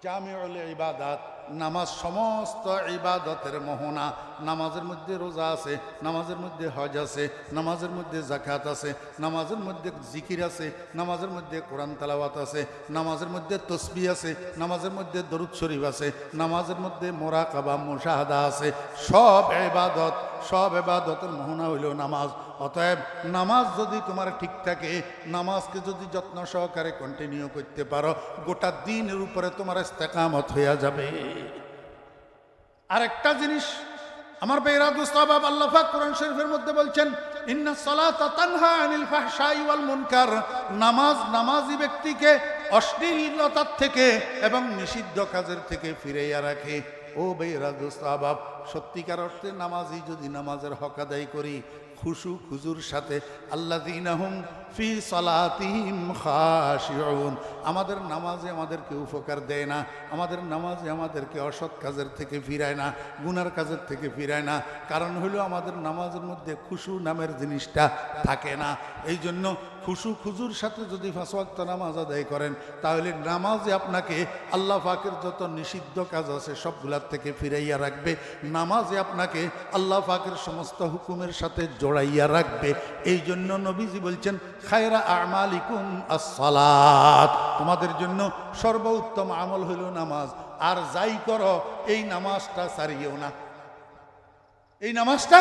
জামিউল ইবাদাত। নামাজ সমস্ত ইবাদতের মোহনা। নামাজের মধ্যে রোজা আছে, নামাজের মধ্যে হজ আছে, নামাজের মধ্যে যাকাত আছে, নামাজের মধ্যে জিকির আছে, নামাজের মধ্যে কোরআন তেলাওয়াত আছে, নামাজের মধ্যে তসবিহ আছে, নামাজের মধ্যে দরুদ শরীফ আছে, নামাজের মধ্যে মুরাকাবা মুশাহাদা আছে। সব ইবাদত, সব ইবাদতের মোহনা হইল নামাজ। অতএব নামাজ যদি তোমার ঠিক থাকে, নামাজকে যদি যত্ন সহকারে কন্টিনিউ করতে পারো, গোটা দ্বীনের উপরে তোমার ইস্তেকামত হইয়া যাবে। আরেকটা জিনিস আমার ভাইরা, দোস্ত আহবাব, আল্লাহ পাক কোরআন শরীফের মধ্যে বলছেন, ইন্নাস সালাতা তানহা আনিল ফাহশাই ওয়াল মুনকার। নামাজ নামাজি ব্যক্তিকে অশ্লীলতার থেকে এবং নিষিদ্ধ কাজের থেকে ফিরাইয়া রাখে। ও ভাইরা, দোস্ত আহবাব, সত্যিকার অর্থে নামাজি যদি নামাজের হক আদায় করি খুশু খুজুর সাথে, আল্লাযীনা হুম ফি সালাতিহিম খাশিউন, আমাদের নামাজে আমাদেরকে উপকার দেয় না, আমাদের নামাজে আমাদেরকে অসৎ কাজের থেকে ফিরায় না, গুনার কাজের থেকে ফিরায় না। কারণ হলো আমাদের নামাজের মধ্যে খুশু নামের জিনিসটা থাকে না। এই জন্য খুশু খুজুর সাথে যদি 5 ওয়াক্ত নামাজ আদায় করেন, তাহলে নামাজে আপনাকে আল্লাহ পাকের যত নিষিদ্ধ কাজ আছে সবগুলার থেকে ফিরাইয়া রাখবে। নামাজে আপনাকে আল্লাহ পাকের সমস্ত হুকুমের সাথে জড়াইয়া রাখবে। এই জন্য নবীজি বলছেন, খায়রা আমালিকুম আস-সালাত, তোমাদের জন্য সর্বোত্তম আমল হইল নামাজ। আর যাই করো এই নামাজটা ছাড়িও না, এই নামাজটা